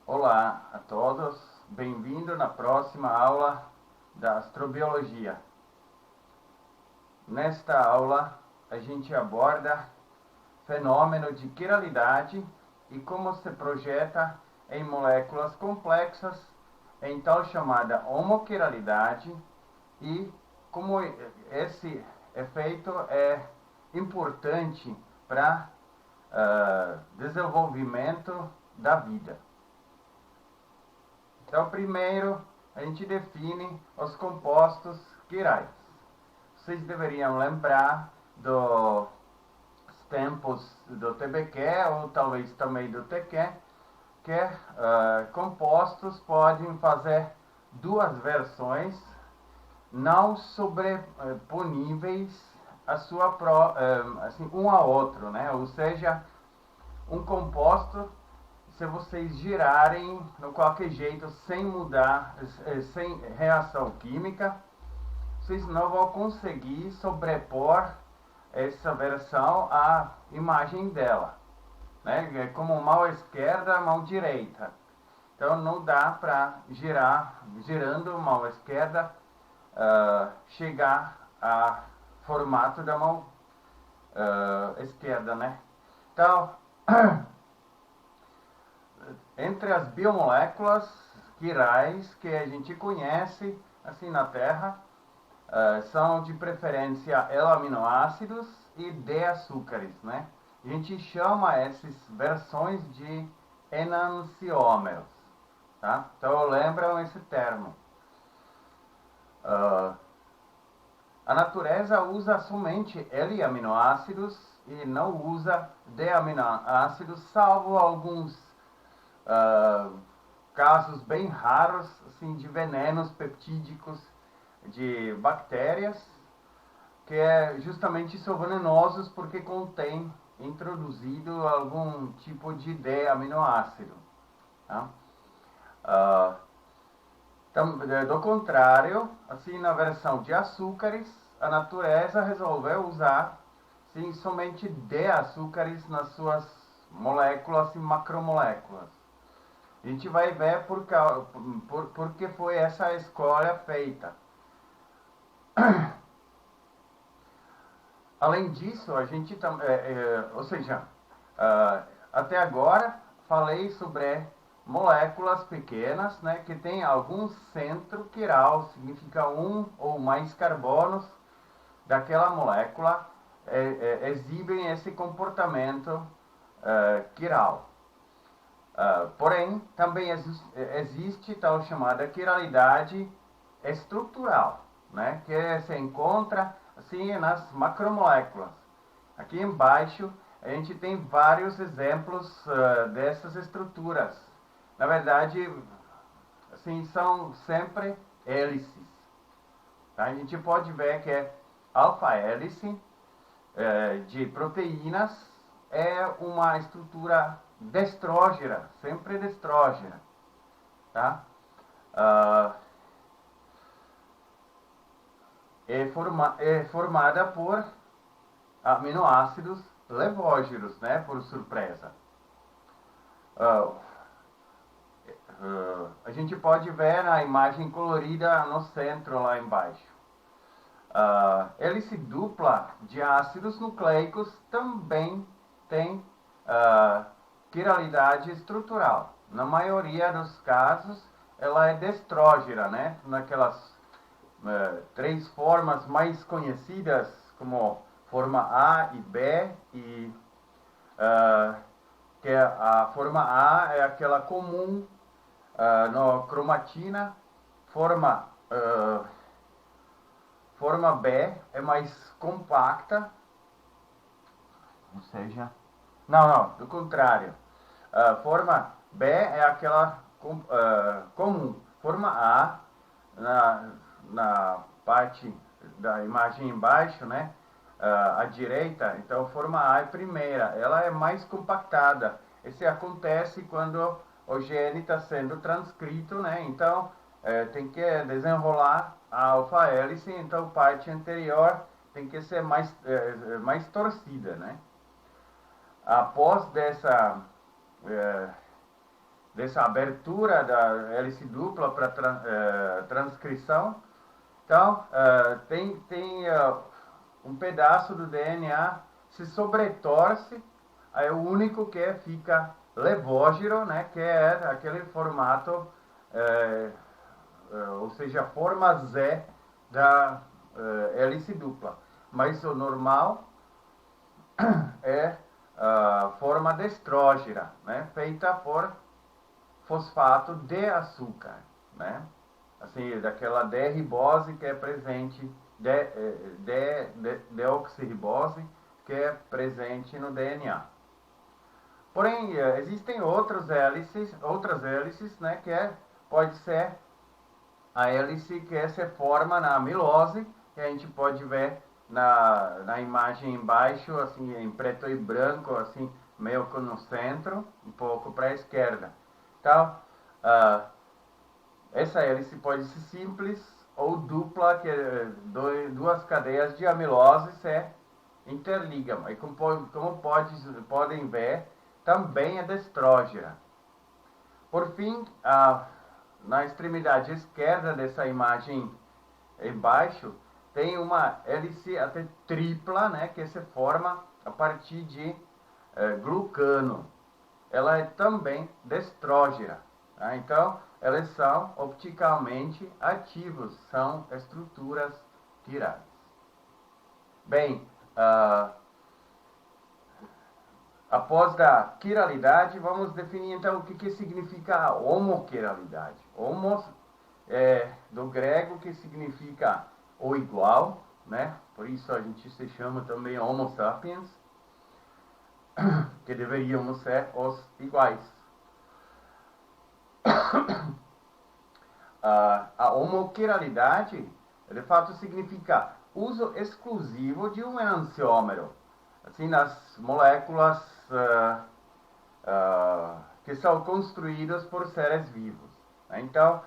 Olá a todos, bem-vindo na próxima aula da astrobiologia. Nesta aula, a gente aborda fenômeno de quiralidade e como se projeta em moléculas complexas em tal chamada homoquiralidade e como esse efeito é importante para desenvolvimento da vida. Então, primeiro, a gente define os compostos quirais. Vocês deveriam lembrar dos tempos do TBQ, ou talvez também do TQ, que compostos podem fazer duas versões não sobreponíveis a sua assim, um ao outro, né? Ou seja, um composto, se vocês girarem no qualquer jeito, sem mudar, sem reação química, vocês não vão conseguir sobrepor essa versão à imagem dela, né? É como mão esquerda, mão direita. Então não dá para girando mão esquerda, chegar a formato da mão esquerda, né? Então, entre as biomoléculas quirais que a gente conhece assim na Terra, são de preferência L-aminoácidos e D-açúcares, né? A gente chama essas versões de enantiômeros, tá? Então lembram esse termo. A natureza usa somente L-aminoácidos e não usa D-aminoácidos, salvo alguns casos bem raros assim, de venenos peptídicos de bactérias, que justamente são venenosos porque contém introduzido algum tipo de D-aminoácido. Tá? Do contrário, assim, na versão de açúcares, a natureza resolveu usar sim, somente D-açúcares nas suas moléculas e macromoléculas. A gente vai ver por que foi essa escolha feita. Além disso, a gente também, ou seja, até agora falei sobre moléculas pequenas, né, que têm algum centro quiral, significa um ou mais carbonos daquela molécula exibem esse comportamento quiral. Porém, também existe tal chamada quiralidade estrutural, né, que se encontra assim nas macromoléculas. Aqui embaixo a gente tem vários exemplos dessas estruturas. Na verdade, assim, são sempre hélices. Tá? A gente pode ver que é alfa-hélice de proteínas é uma estrutura destrógena, sempre destrógena. Tá? É formada por aminoácidos levógeros, né? Por surpresa. A gente pode ver na imagem colorida no centro lá embaixo. Hélice dupla de ácidos nucleicos também tem quiralidade estrutural. Na maioria dos casos, ela é destrógena, né? Naquelas três formas mais conhecidas, como forma A e B, e que a forma A é aquela comum no cromatina, forma B é mais compacta, ou seja, não, do contrário. Forma B é aquela comum. Forma A, na parte da imagem embaixo, né? À direita, então forma A é primeira, ela é mais compactada. Isso acontece quando o gene está sendo transcrito, né? Então tem que desenrolar a alfa-hélice, então a parte anterior tem que ser mais torcida, né? Após dessa abertura da hélice dupla para transcrição. Então, tem um pedaço do DNA se sobretorce, aí o único que fica levógiro, né, que é aquele formato, ou seja, a forma Z da hélice dupla. Mas o normal é a forma destrógira, né, feita por fosfato de açúcar, né? Assim, daquela D-ribose que é presente, deoxirribose que é presente no DNA. Porém, existem outras hélices, né, pode ser a hélice que se forma na amilose, que a gente pode ver na imagem embaixo, assim, em preto e branco, assim, meio que no centro, um pouco para a esquerda. Então, essa hélice pode ser simples ou dupla, que duas cadeias de amilose se interligam. E como podem ver, também é destrógera. Por fim, na extremidade esquerda dessa imagem embaixo, tem uma hélice até tripla, né, que se forma a partir de glucano. Ela é também destrógera. Tá? Então, elas são opticalmente ativos, são estruturas quirais. Bem, após da quiralidade, vamos definir então o que significa a homoquiralidade. Homos é do grego, que significa o igual, né? Por isso a gente se chama também Homo sapiens, que deveríamos ser os iguais. A homoquiralidade, de fato, significa uso exclusivo de um enantiômero, assim, nas moléculas que são construídas por seres vivos. Então,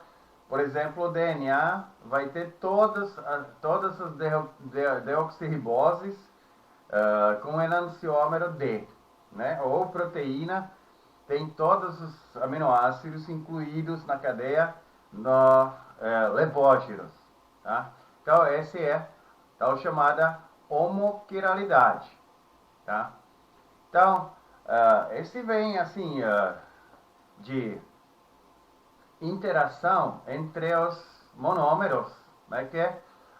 por exemplo, o DNA vai ter todas as deoxirriboses com enantiômero D, né? Ou proteína tem todos os aminoácidos incluídos na cadeia levógeros. Tá? Então, essa é tal chamada homoquiralidade. Tá? Então, esse vem assim de interação entre os monômeros, né, que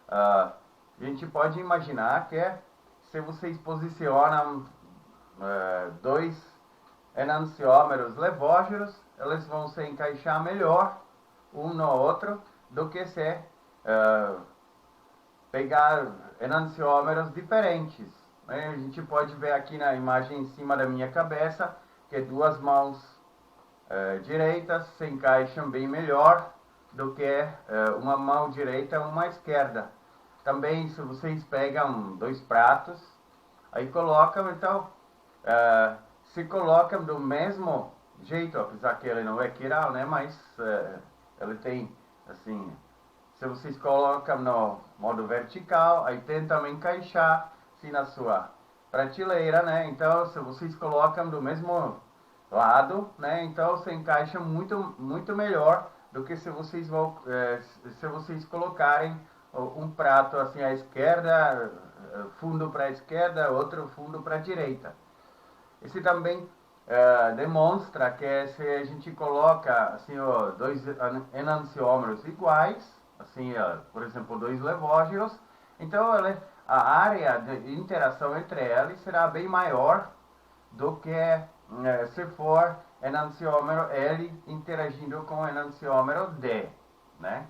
a gente pode imaginar que se vocês posicionam dois enantiômeros levógeros, eles vão se encaixar melhor um no outro do que se pegar enantiômeros diferentes. Né? A gente pode ver aqui na imagem em cima da minha cabeça que duas mãos direitas se encaixam bem melhor do que uma mão direita e uma esquerda. Também, se vocês pegam dois pratos, aí colocam, então, se colocam do mesmo jeito, apesar que ele não é quiral, né? Mas ele tem, assim, se vocês colocam no modo vertical, aí tentam encaixar assim na sua prateleira, né? Então, se vocês colocam do mesmo lado, né? Então, se encaixa muito melhor do que se vocês colocarem um prato assim à esquerda, fundo para a esquerda, outro fundo para a direita. Esse também demonstra que se a gente coloca assim, dois enantiômeros iguais, assim, por exemplo, dois levógeros, então a área de interação entre eles será bem maior do que se for enantiômero L interagindo com o enantiômero D, né?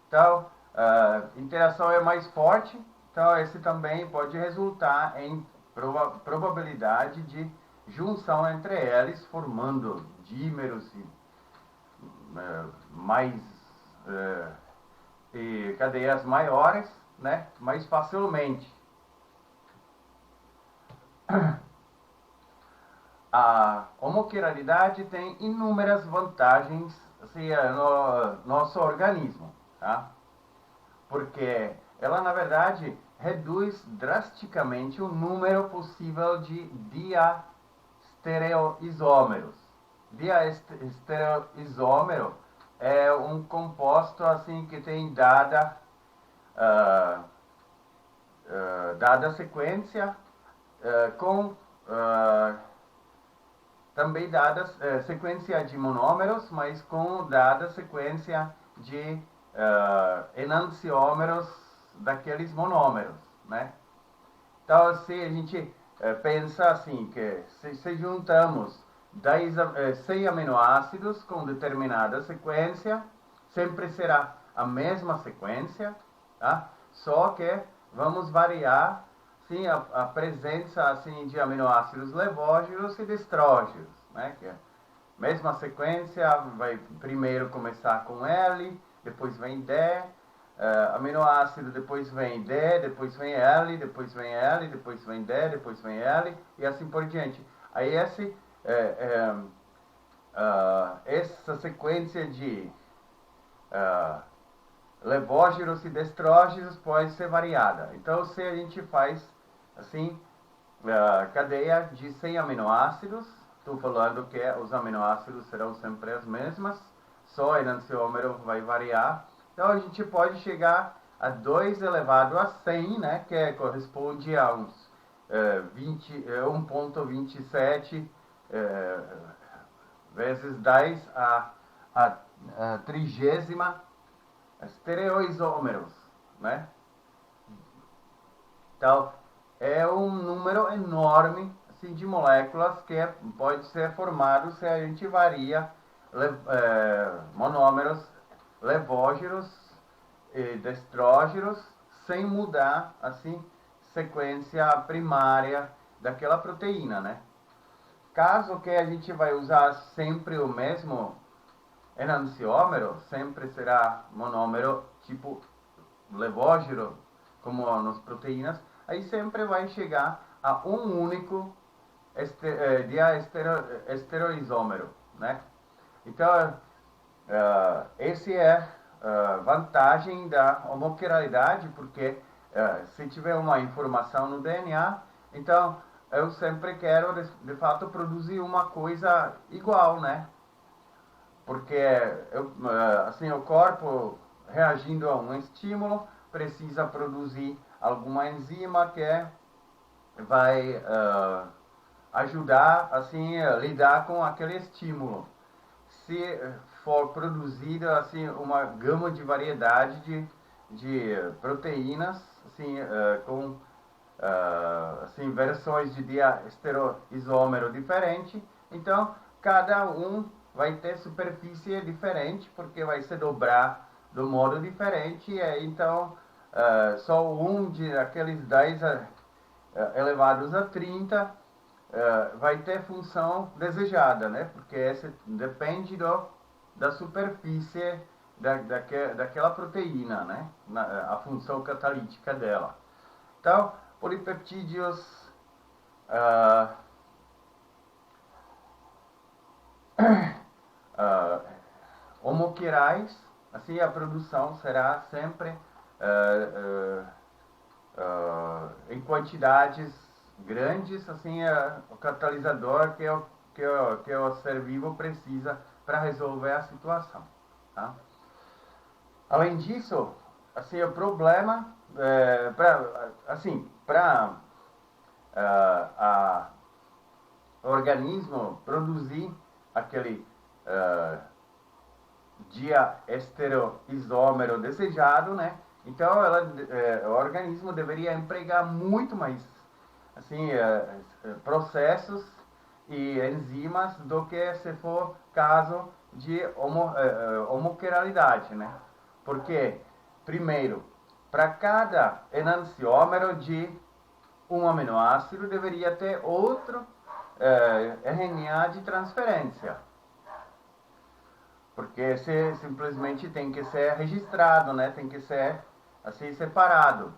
Então, a interação é mais forte, então esse também pode resultar em probabilidade de junção entre eles, formando dímeros e cadeias maiores, né, mais facilmente. A homoquiralidade tem inúmeras vantagens assim, no nosso organismo, tá? Porque ela, na verdade, reduz drasticamente o número possível de diastereoisômeros. diestereoisômero é um composto assim que tem uh, dada sequência com também dada sequência de monômeros, mas com dada sequência de enantiômeros daqueles monômeros, né? Então, se a gente pensa assim, que se juntamos 100 aminoácidos com determinada sequência, sempre será a mesma sequência, tá? Só que vamos variar sim, a presença assim, de aminoácidos levógeros e destrógeros, né? Que é a mesma sequência, vai primeiro começar com L, depois vem D, aminoácido, depois vem D, depois vem L, depois vem L, depois vem D, depois vem L, e assim por diante. Aí essa sequência de levógeros e destrógeros pode ser variada. Então, se a gente faz assim, cadeia de 100 aminoácidos, estou falando que os aminoácidos serão sempre as mesmas, só o enantiômero vai variar. Então, a gente pode chegar a 2 elevado a 100, né, que corresponde a uns 1,27 vezes 10 a trigésima estereoisômeros, né? Então, é um número enorme assim, de moléculas que pode ser formado se a gente varia monômeros levógeros e destrógeros sem mudar assim sequência primária daquela proteína, né? Caso que a gente vai usar sempre o mesmo enantiômero, sempre será monômero tipo levógero, como nas proteínas, aí sempre vai chegar a um único diastereoisômero, né? Então, esse é a vantagem da homoquiralidade, porque se tiver uma informação no DNA, então eu sempre quero, de fato, produzir uma coisa igual, né? Porque assim, o corpo, reagindo a um estímulo, precisa produzir alguma enzima que vai ajudar assim, a lidar com aquele estímulo. Se for produzida assim, uma gama de variedade de proteínas assim, com assim, versões de diastereoisômero diferente, então cada um vai ter superfície diferente, porque vai se dobrar do modo diferente, e então só um de aqueles 10 elevados a 30 vai ter função desejada, né? Porque esse depende da superfície daquela proteína, né? A função catalítica dela. Então, polipeptídeos homoquirais, assim a produção será sempre em quantidades grandes, assim o catalisador que o ser vivo precisa para resolver a situação. Tá? Além disso, assim o problema para o organismo produzir aquele diastereoisômero desejado, né? Então, o organismo deveria empregar muito mais assim, processos e enzimas do que se for caso de homoquiralidade, né? Porque, primeiro, para cada enantiômero de um aminoácido deveria ter outro RNA de transferência. Porque se simplesmente tem que ser registrado, né? Tem que ser assim separado.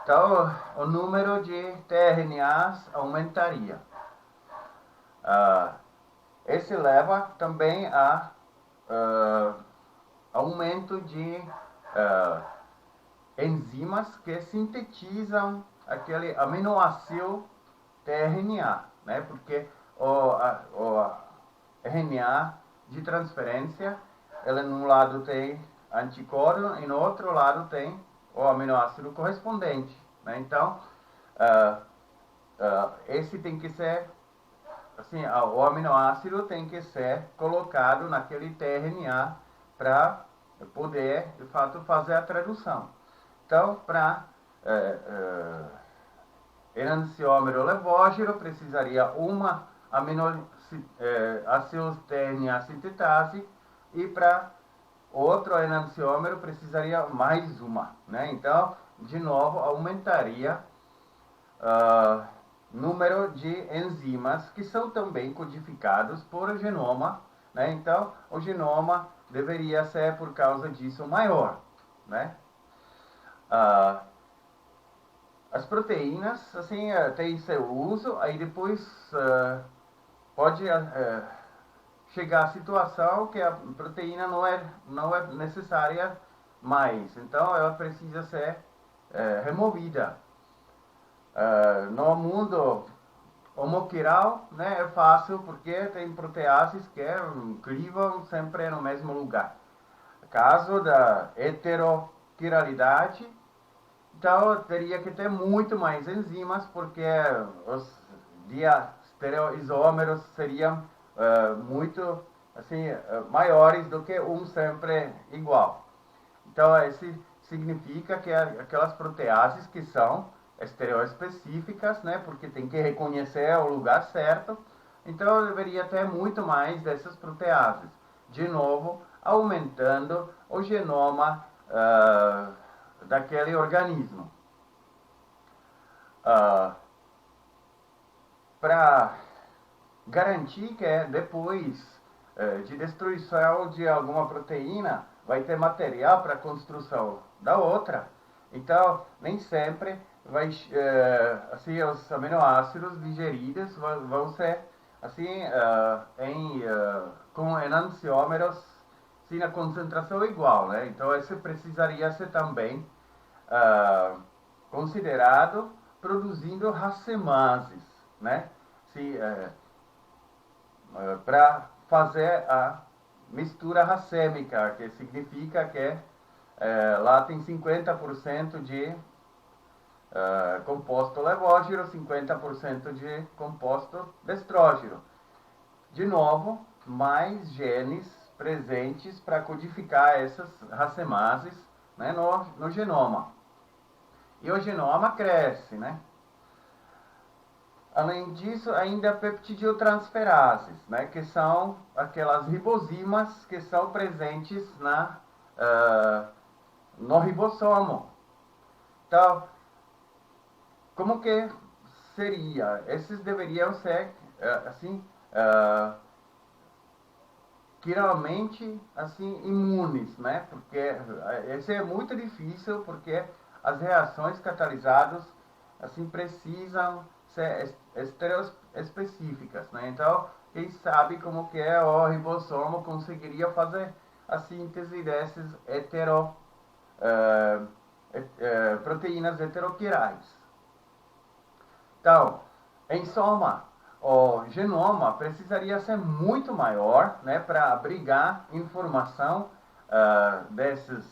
Então, o número de tRNAs aumentaria. Esse leva também a aumento de enzimas que sintetizam aquele aminoácido tRNA, né? Porque o RNA de transferência. Ele num lado tem anticódon e no outro lado tem o aminoácido correspondente, né? Então, esse tem que ser, assim, o aminoácido tem que ser colocado naquele tRNA para poder, de fato, fazer a tradução. Então, para enantiômero levógeno, precisaria uma acil-tRNA sintetase, e para outro enantiômero precisaria mais uma, né? Então, de novo, aumentaria número de enzimas que são também codificados por genoma, né? Então, o genoma deveria ser, por causa disso, maior, né? As proteínas, assim, têm seu uso, aí depois pode chegar a situação que a proteína não é necessária mais, então ela precisa ser removida. No mundo homoquiral, né, é fácil porque tem proteases que crivam sempre no mesmo lugar. Caso da heteroquiralidade, então teria que ter muito mais enzimas, porque os diastereoisômeros seriam muito assim, maiores do que um sempre igual. Então, esse significa que aquelas proteases que são estereoespecíficas, né, porque tem que reconhecer o lugar certo, então deveria ter muito mais dessas proteases. De novo, aumentando o genoma daquele organismo. Para garantir que depois de destruição de alguma proteína vai ter material para a construção da outra, então nem sempre vai assim, os aminoácidos digeridos vão ser assim com enantiômeros assim, na concentração igual, né? Então esse precisaria ser também considerado produzindo racemases, né? Para fazer a mistura racêmica, que significa que lá tem 50% de composto levógeno, 50% de composto destrógeno. De novo, mais genes presentes para codificar essas racemases, né, no genoma. E o genoma cresce, né? Além disso, ainda peptidiotransferases, né, que são aquelas ribozimas que são presentes no ribossomo. Então, como que seria? Esses deveriam ser, assim, quiralmente, assim, imunes, né? Porque esse é muito difícil, porque as reações catalisadas, assim, precisam ser estereoespecíficas, né? Então, quem sabe como que o ribossomo conseguiria fazer a síntese desses proteínas heteroquirais. Então, em soma, o genoma precisaria ser muito maior, né, para abrigar informação desses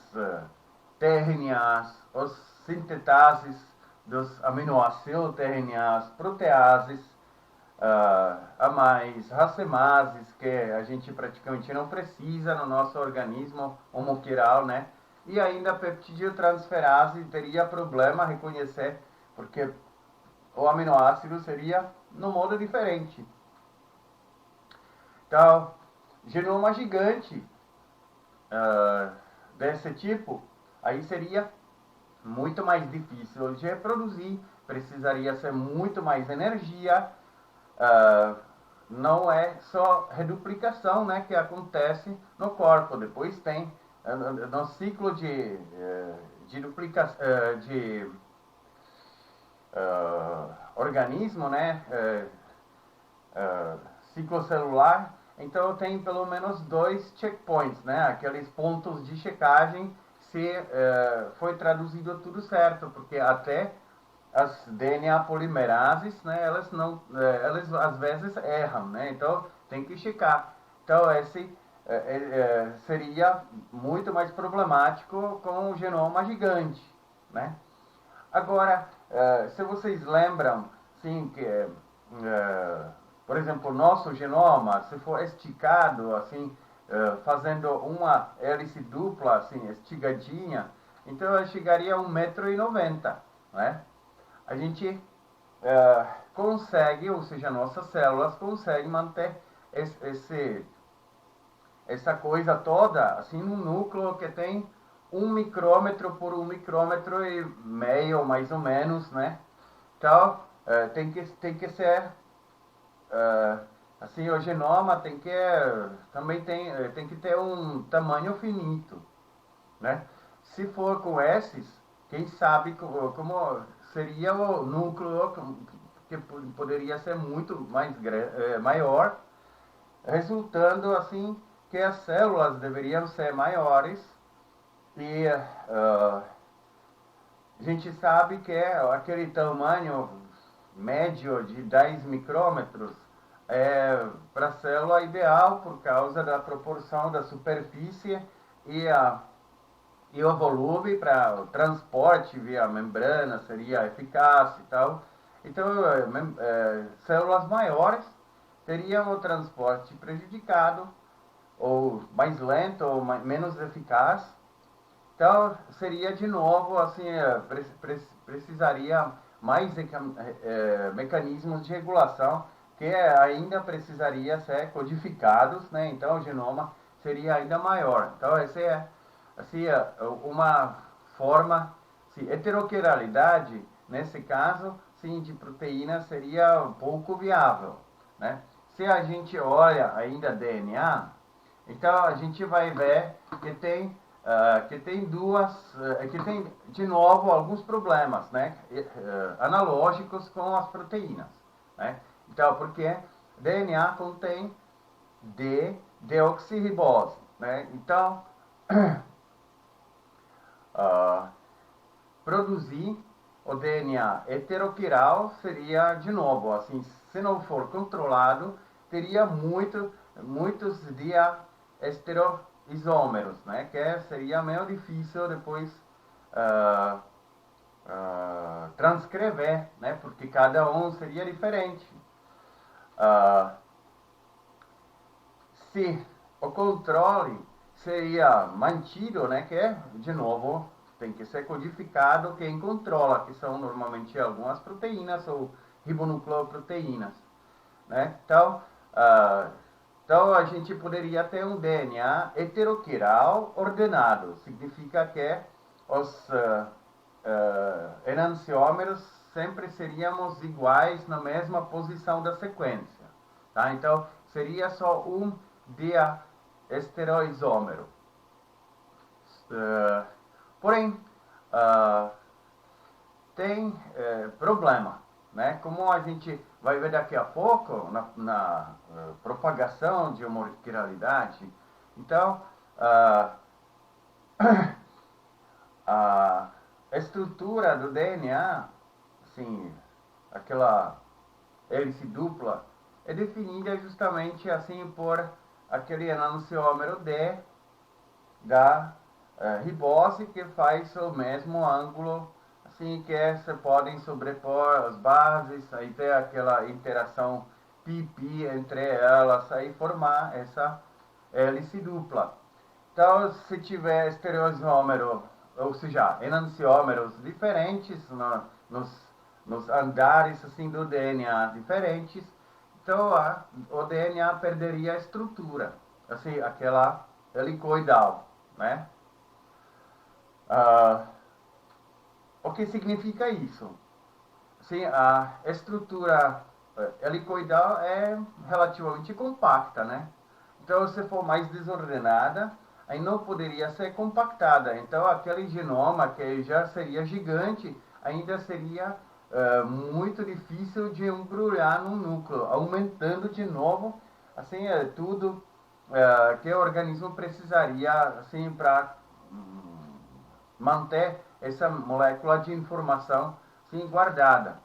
tRNAs, os sintetases dos aminoacil-tRNAs, proteases, a mais racemases, que a gente praticamente não precisa no nosso organismo homoquiral, né? E ainda a peptidiotransferase teria problema reconhecer, porque o aminoácido seria num modo diferente. Então, genoma gigante desse tipo, aí seria muito mais difícil de reproduzir, precisaria ser muito mais energia. Não é só reduplicação, né, que acontece no corpo, depois tem no ciclo de duplicação de organismo, né, ciclo celular, então tem pelo menos 2 checkpoints, né, aqueles pontos de checagem se foi traduzido tudo certo, porque até as DNA polimerases, né, elas às vezes erram, né, então tem que checar. Então, esse seria muito mais problemático com o genoma gigante, né? Agora, se vocês lembram, sim, que, por exemplo, o nosso genoma, se for esticado, assim, fazendo uma hélice dupla, assim, estigadinha, então chegaria a 1,90 m, né? A gente consegue, ou seja, nossas células conseguem manter essa coisa toda, assim, num núcleo que tem 1 micrômetro por 1,5 m, mais ou menos, né? Então, tem que ser, assim, o genoma também tem que ter um tamanho finito, né? Se for com esses, quem sabe como seria o núcleo que poderia ser muito maior, resultando assim que as células deveriam ser maiores e a gente sabe que aquele tamanho médio de 10 micrômetros é para a célula ideal por causa da proporção da superfície e, e o volume para o transporte via membrana seria eficaz e tal. Então, células maiores teriam o transporte prejudicado, ou mais lento, ou menos eficaz. Então, seria de novo, assim, precisaria mais mecanismos de regulação que ainda precisaria ser codificados, né? Então, o genoma seria ainda maior. Então, essa é, assim, uma forma, assim, heteroquiralidade, nesse caso, sim, de proteína seria pouco viável, né? Se a gente olha ainda DNA, então a gente vai ver que tem que tem de novo alguns problemas, né, analógicos com as proteínas, né? Então, porque DNA contém deoxirribose, né? Então, uh, produzir o DNA heteroquiral seria de novo, assim, se não for controlado, teria muitos estereoisômeros, né? Que seria meio difícil depois uh, transcrever, né? Porque cada um seria diferente. Se o controle seria mantido, né? Que de novo tem que ser codificado quem controla, que são normalmente algumas proteínas ou ribonucleoproteínas, né? Então, a gente poderia ter um DNA heteroquiral ordenado. Significa que os enantiômeros sempre seríamos iguais na mesma posição da sequência. Tá? Então, seria só um diastereoisômero. Porém, tem problema, né? Como a gente vai ver daqui a pouco na propagação de homoquiralidade. Então, a estrutura do DNA, assim, aquela hélice dupla, é definida justamente assim por aquele enantiômero D da ribose, que faz o mesmo ângulo, assim, que se podem sobrepor as bases, aí ter aquela interação pi-pi entre elas, aí formar essa hélice dupla. Então, se tiver estereoisômero, ou seja, enantiômeros diferentes nos andares assim, do DNA diferentes, então o DNA perderia a estrutura, assim, aquela helicoidal, né? O que significa isso? Sim, a estrutura helicoidal é relativamente compacta, né? Então, se for mais desordenada, aí não poderia ser compactada. Então, aquele genoma que já seria gigante, ainda seria muito difícil de embrulhar num núcleo, aumentando de novo, assim, tudo que o organismo precisaria, assim, para manter essa molécula de informação, assim, guardada.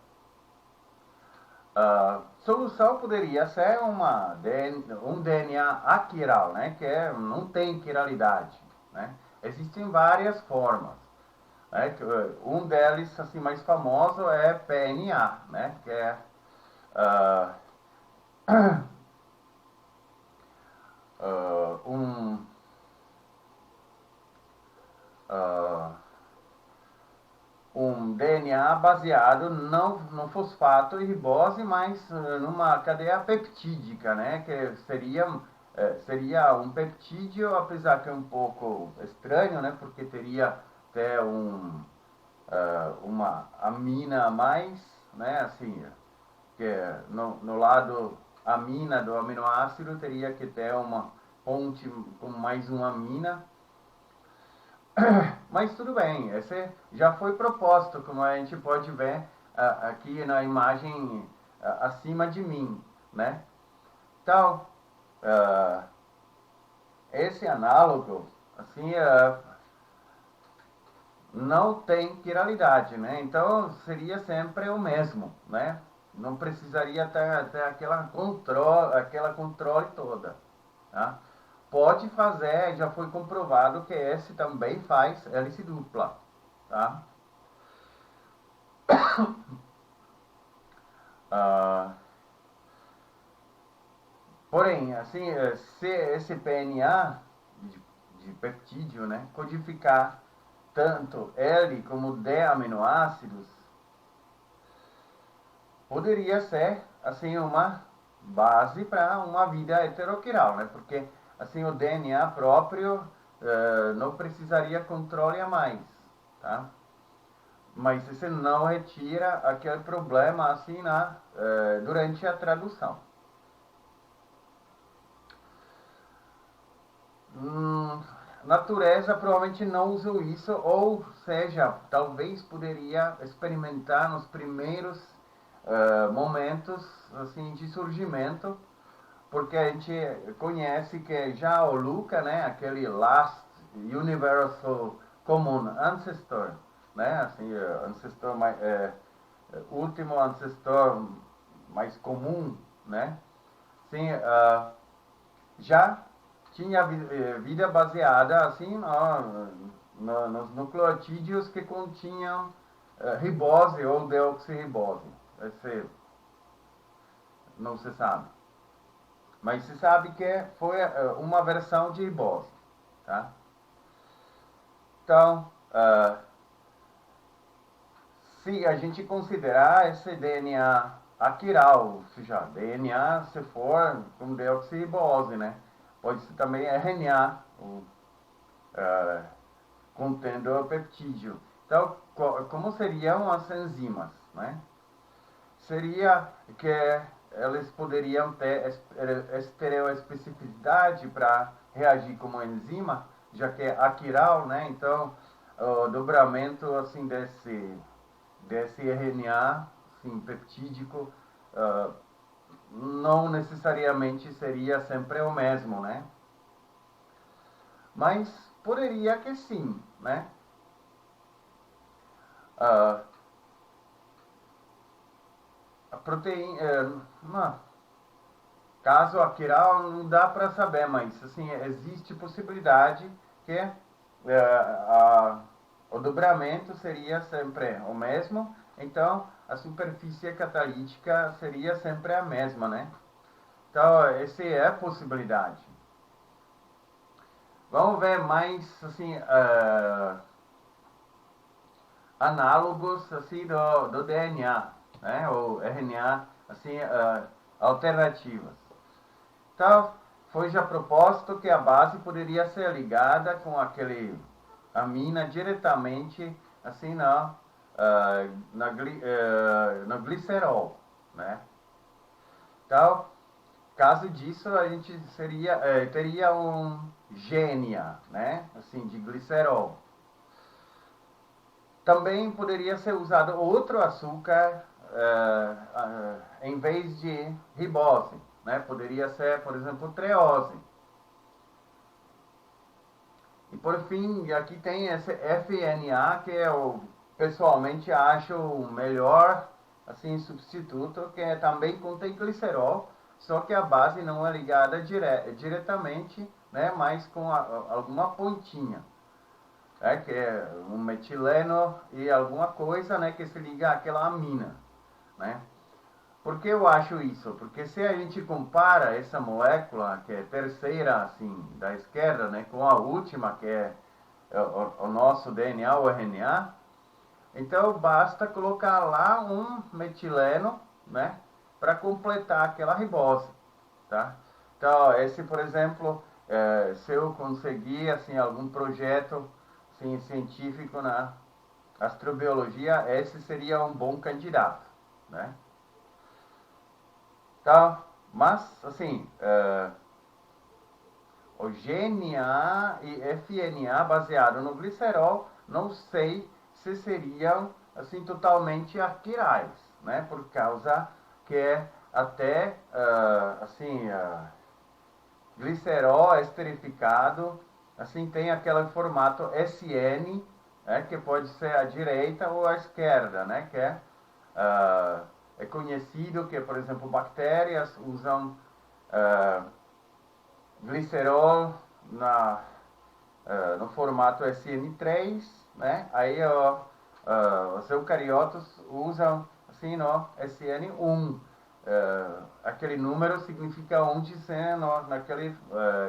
Solução poderia ser um DNA aquiral, né? Não tem quiralidade, né? Existem várias formas, né? Um deles, assim, mais famoso é PNA, né? Que é ah, um ah, um DNA baseado não no fosfato e ribose, mas numa cadeia peptídica, né? Que seria um peptídeo, apesar que é um pouco estranho, né? Porque teria até uma amina a mais, né? Assim, que no lado amina do aminoácido teria que ter uma ponte com mais uma amina. Mas tudo bem, esse já foi proposto, como a gente pode ver aqui na imagem acima de mim, né? Então, uh, esse análogo, assim, não tem quiralidade, né? Então, seria sempre o mesmo, né? Não precisaria ter aquela controle toda, tá? Pode fazer, já foi comprovado que esse também faz hélice dupla, tá? Ah, porém, assim, se esse PNA de peptídeo, né, codificar tanto L como D aminoácidos, poderia ser assim uma base para uma vida heteroquiral, né? Porque assim o DNA próprio não precisaria controle a mais, tá? Mas isso não retira aquele problema assim durante a tradução. Hum, natureza provavelmente não usou isso, ou seja, talvez poderia experimentar nos primeiros momentos assim de surgimento, porque a gente conhece que já o Luca, né, aquele Last Universal Common Ancestor, né, assim, ancestor último ancestor mais comum, né, sim, já tinha vida baseada assim nos nucleotídeos que continham ribose ou deoxirribose. Esse não se sabe. Mas se sabe que foi uma versão de ribose. Tá? Então, se a gente considerar esse DNA aquiral, ou seja, DNA se for com deoxirribose, né? Pode ser também RNA, uh, contendo o peptídeo. Então, como seriam as enzimas, né? Seria que eles poderiam ter estereoespecificidade para reagir como enzima, já que é aquiral, né? Então, o dobramento assim desse RNA, assim, peptídico, não necessariamente seria sempre o mesmo, né? Mas poderia que sim, né? Uh, a proteína, caso aquiral não dá para saber, mas assim existe possibilidade que o dobramento seria sempre o mesmo, então a superfície catalítica seria sempre a mesma, né? Então essa é a possibilidade. Vamos ver mais assim análogos assim do DNA, né? Ou RNA assim alternativas. Então, foi já proposto que a base poderia ser ligada com aquele amina diretamente assim no glicerol, né? Então, caso disso, a gente teria um gênia, né? Assim, de glicerol. Também poderia ser usado outro açúcar em vez de ribose, né? Poderia ser, por exemplo, treose. E por fim, aqui tem esse FNA, que pessoalmente acho o melhor assim, substituto, que também contém glicerol, só que a base não é ligada diretamente, né, mas com alguma pontinha, que é um metileno e alguma coisa, né, que se liga àquela amina, né. Por que eu acho isso? Porque se a gente compara essa molécula, que é terceira, assim, da esquerda, né, com a última, que é o nosso DNA, o RNA, então basta colocar lá um metileno, né, para completar aquela ribose, tá? Então, esse, por exemplo, se eu conseguir, assim, algum projeto, assim, científico na astrobiologia, esse seria um bom candidato, né? Tá? Mas, assim, o GNA e FNA baseado no glicerol, não sei se seriam, assim, totalmente arquirais, né? Por causa que é até, assim, glicerol esterificado, assim, tem aquele formato SN, né? Que pode ser à direita ou à esquerda, né? Que é conhecido que, por exemplo, bactérias usam glicerol no formato SN3, né? Aí os eucariotos usam assim no SN1. Aquele número significa onde naquele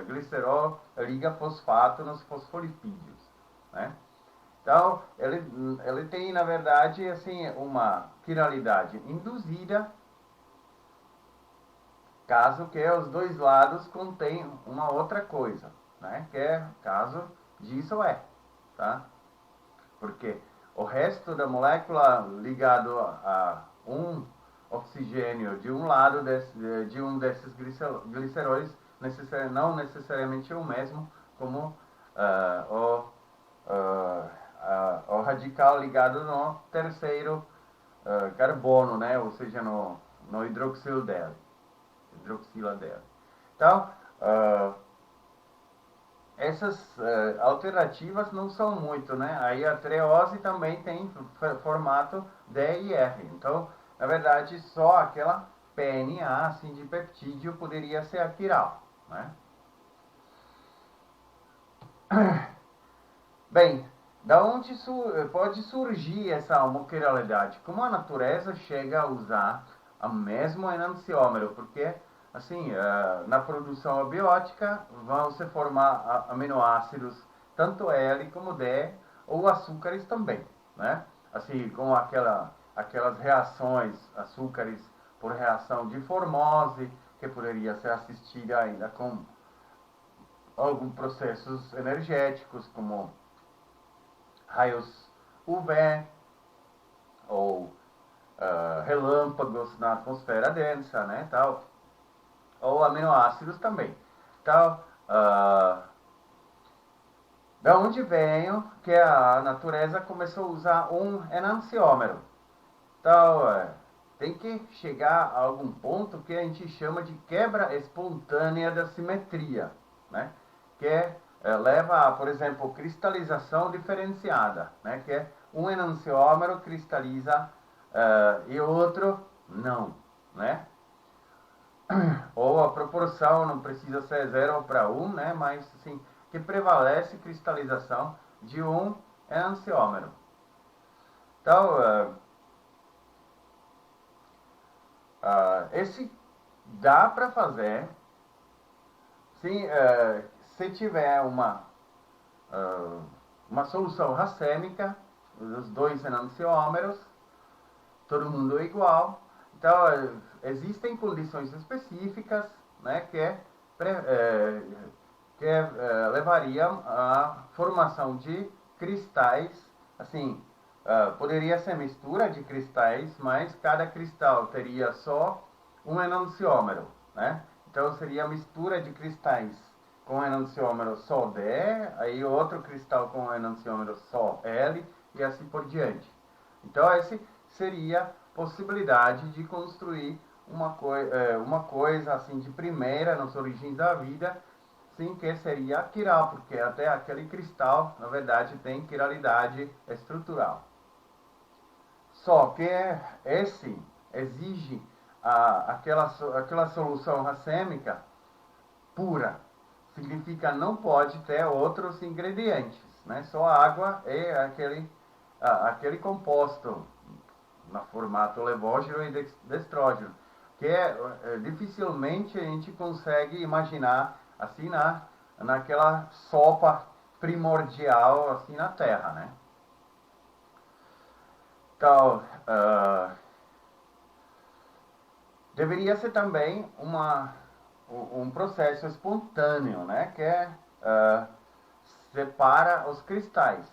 glicerol liga fosfato nos fosfolipídios, né? Então, ele tem, na verdade, assim, uma quiralidade induzida, caso que os dois lados contêm uma outra coisa, né? Que é caso disso tá? Porque o resto da molécula ligado a um oxigênio de um lado de um desses gliceróis não necessariamente é o mesmo como o radical ligado no terceiro carbono, né? Ou seja, no hidroxilo dele. Hidroxila dela. Então, essas alternativas não são muito, né? Aí a treose também tem formato D e R. Então, na verdade, só aquela PNA, assim, de peptídeo poderia ser a quiral, né? Bem, da onde pode surgir essa homoquiralidade? Como a natureza chega a usar o mesmo enantiômero? Porque, assim, na produção abiótica vão se formar aminoácidos, tanto L como D, ou açúcares também, né? Assim, com aquelas reações, açúcares por reação de formose, que poderia ser assistida ainda com alguns processos energéticos, como raios UV ou relâmpagos na atmosfera densa, né, tal, ou aminoácidos também. Então, da onde venho que a natureza começou a usar um enantiômero? Então, tem que chegar a algum ponto que a gente chama de quebra espontânea da simetria, né? Que leva a, por exemplo, cristalização diferenciada, né? Que é um enantiômero cristaliza e outro não, né? Ou a proporção não precisa ser 0:1, né? Mas assim, que prevalece cristalização de um enantiômero. Então, esse dá para fazer sim, se tiver uma solução racêmica, os dois enantiômeros, todo mundo é igual. Então, existem condições específicas, né, que levariam à formação de cristais, assim, poderia ser mistura de cristais, mas cada cristal teria só um enantiômero, né? Então seria mistura de cristais com enantiômero só D, aí outro cristal com enantiômero só L e assim por diante. Então esse seria possibilidade de construir uma coisa assim de primeira nas origens da vida, sim, que seria a quiral, porque até aquele cristal, na verdade, tem quiralidade estrutural. Só que esse exige aquela solução racêmica pura. Significa não pode ter outros ingredientes, né? Só água e aquele composto no formato levógeno e destrógeno, que dificilmente a gente consegue imaginar assim naquela sopa primordial assim na Terra, né? Então, deveria ser também um processo espontâneo, né? Que separa os cristais.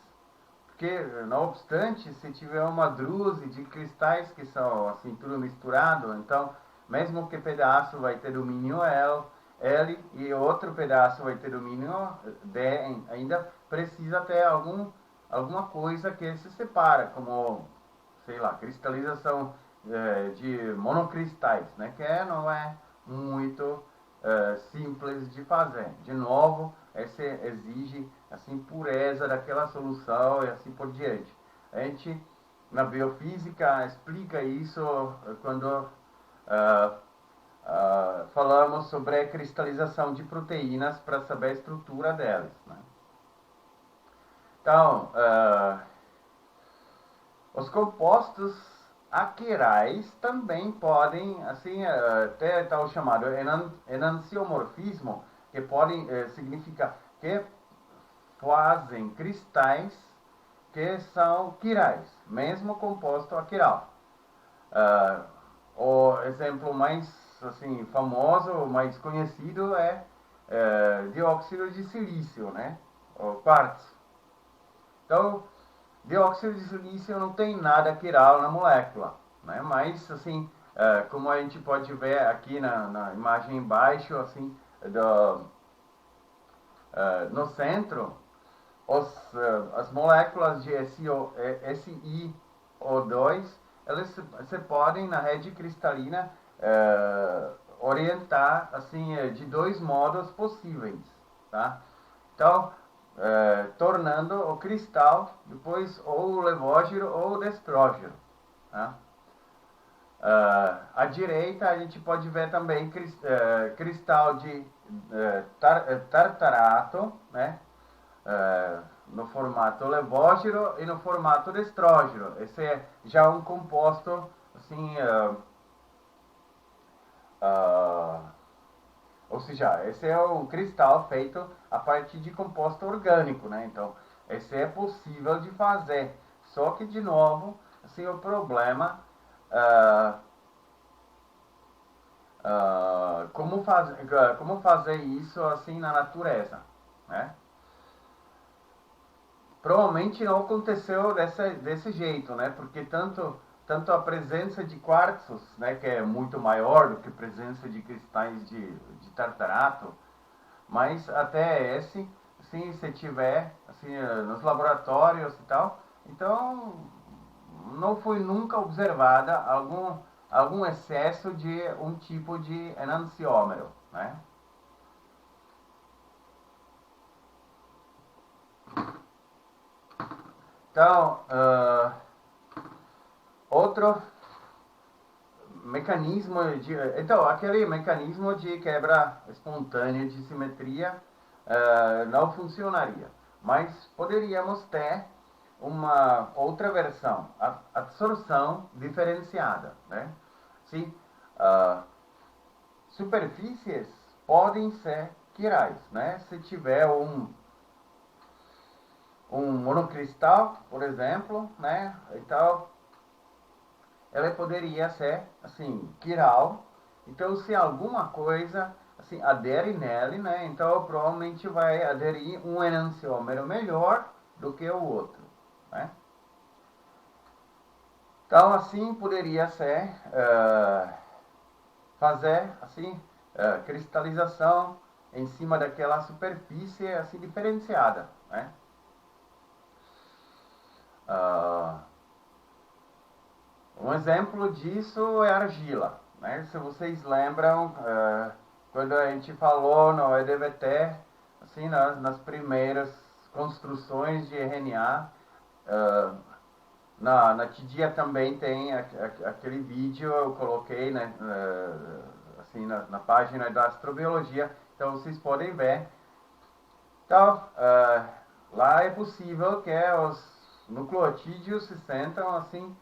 Porque, não obstante, se tiver uma druze de cristais que são assim tudo misturado, então mesmo que pedaço vai ter domínio L e outro pedaço vai ter domínio D, ainda precisa ter alguma coisa que se separa, como, sei lá, cristalização de monocristais, né? Que não é muito simples de fazer. De novo, esse exige assim pureza daquela solução e assim por diante. A gente na biofísica explica isso quando falamos sobre a cristalização de proteínas para saber a estrutura delas, né? Então, os compostos aquirais também podem, assim, ter tal chamado enantiomorfismo, que podem significar que fazem cristais que são quirais, mesmo composto aquiral. O exemplo mais assim famoso, mais conhecido é dióxido de silício, né? O quartzo. Então, dióxido de silício não tem nada quiral na molécula, né? Mas assim, como a gente pode ver aqui na imagem embaixo, assim, no centro, as moléculas de SiO2, elas se podem na rede cristalina orientar assim de dois modos possíveis, tá? Então, tornando o cristal depois ou o levógeno ou o destrógeno, tá? À direita a gente pode ver também cristal de tartarato, né? No formato levógeno e no formato destrógeno. Esse é já um composto assim, ou seja, esse é um cristal feito a partir de composto orgânico, né? Então, esse é possível de fazer. Só que, de novo, assim, o problema como fazer isso assim na natureza, né? Provavelmente não aconteceu desse jeito, né? Porque tanto a presença de quartzos, né, que é muito maior do que a presença de cristais de tartarato, mas até esse, assim, se tiver assim, nos laboratórios e tal, então não foi nunca observada algum excesso de um tipo de enantiômero, né? Então, outro mecanismo então aquele mecanismo de quebra espontânea de simetria não funcionaria, mas poderíamos ter uma outra versão, a absorção diferenciada, né? Sim, superfícies podem ser quirais, né? Se tiver um monocristal, por exemplo, né? Então ela poderia ser assim quiral. Então, se alguma coisa assim adere nele, né? Então provavelmente vai aderir um enantiômero melhor do que o outro, né? Então, assim poderia ser fazer assim cristalização em cima daquela superfície assim diferenciada, né? Um exemplo disso é a argila, né? Se vocês lembram, quando a gente falou no EDVT, assim, nas primeiras construções de RNA, na TIDIA também tem aquele vídeo, eu coloquei, né, assim, na página da astrobiologia, então vocês podem ver. Então, lá é possível que os nucleotídeos se sentam assim,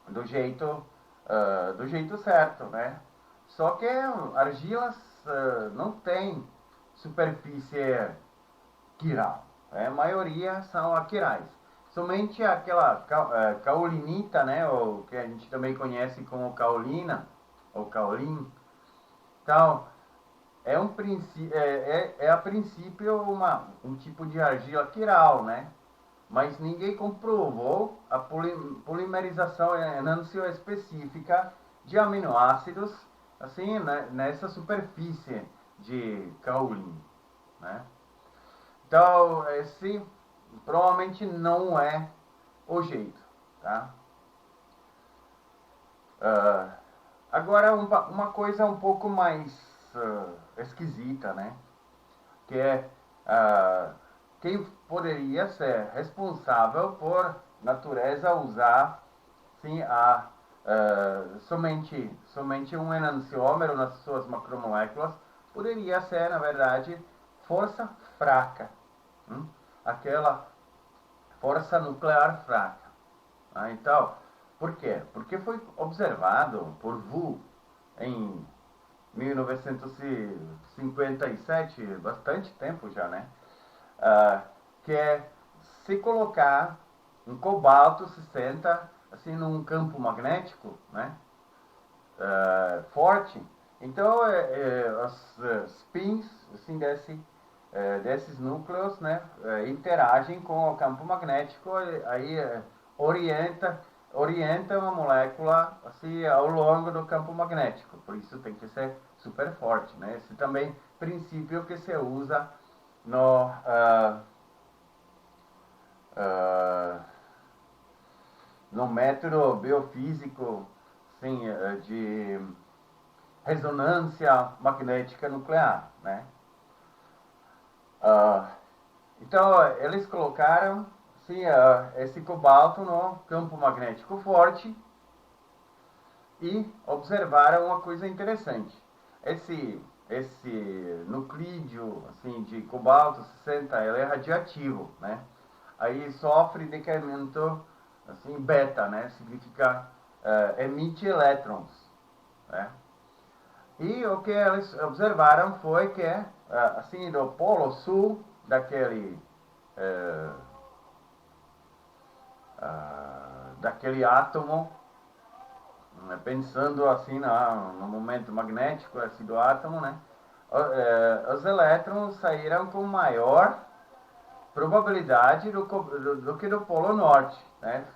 do jeito, do jeito certo, né? Só que argilas não tem superfície quiral, né? A maioria são aquirais. Somente aquela caulinita, né, ou que a gente também conhece como caulina, ou caulin. Então, é a princípio um tipo de argila quiral, né? Mas ninguém comprovou a polimerização enantioespecífica de aminoácidos assim, né, nessa superfície de caulin, né? Então, esse provavelmente não é o jeito, tá? Uh, Agora, uma coisa um pouco mais esquisita, né? Que é quem poderia ser responsável por natureza usar sim, somente um enantiômero nas suas macromoléculas, poderia ser, na verdade, força fraca. Aquela força nuclear fraca. Então, por quê? Porque foi observado por Wu em 1957, bastante tempo já, né? Que é se colocar um cobalto 60 assim num campo magnético, né? Forte. Então, as spins assim desses núcleos, né, interagem com o campo magnético, aí orienta uma molécula assim ao longo do campo magnético. Por isso tem que ser super forte, né? Esse também princípio que se usa uh, no método biofísico, sim, de ressonância magnética nuclear, né? Então, eles colocaram sim, esse cobalto no campo magnético forte e observaram uma coisa interessante. Esse nuclídeo assim, de cobalto 60, ele é radioativo, né? Aí sofre decaimento assim, beta, né? Significa emite elétrons, né? E o que eles observaram foi que, assim, do polo sul eh, daquele átomo, né, pensando assim no momento magnético assim, do átomo, né, os elétrons saíram com maior probabilidade do que do polo norte, né?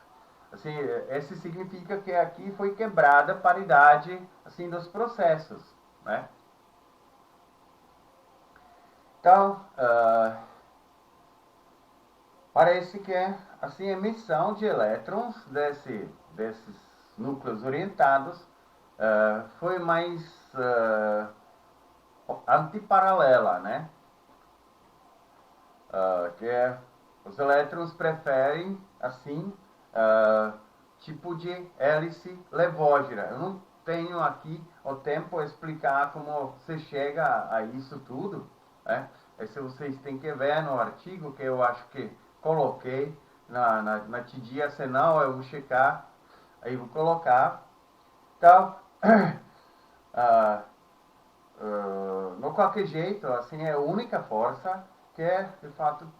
Assim, esse significa que aqui foi quebrada a paridade assim dos processos, né? Então, parece que assim, a emissão de elétrons desses núcleos orientados foi mais antiparalela, né? Que os elétrons preferem, assim, tipo de hélice levógera. Eu não tenho aqui o tempo a explicar como se chega a isso tudo, né? Esse vocês têm que ver no artigo que eu acho que coloquei na TIDIA, senão eu vou checar, aí vou colocar. Então, no qualquer jeito, assim, é a única força que, de fato,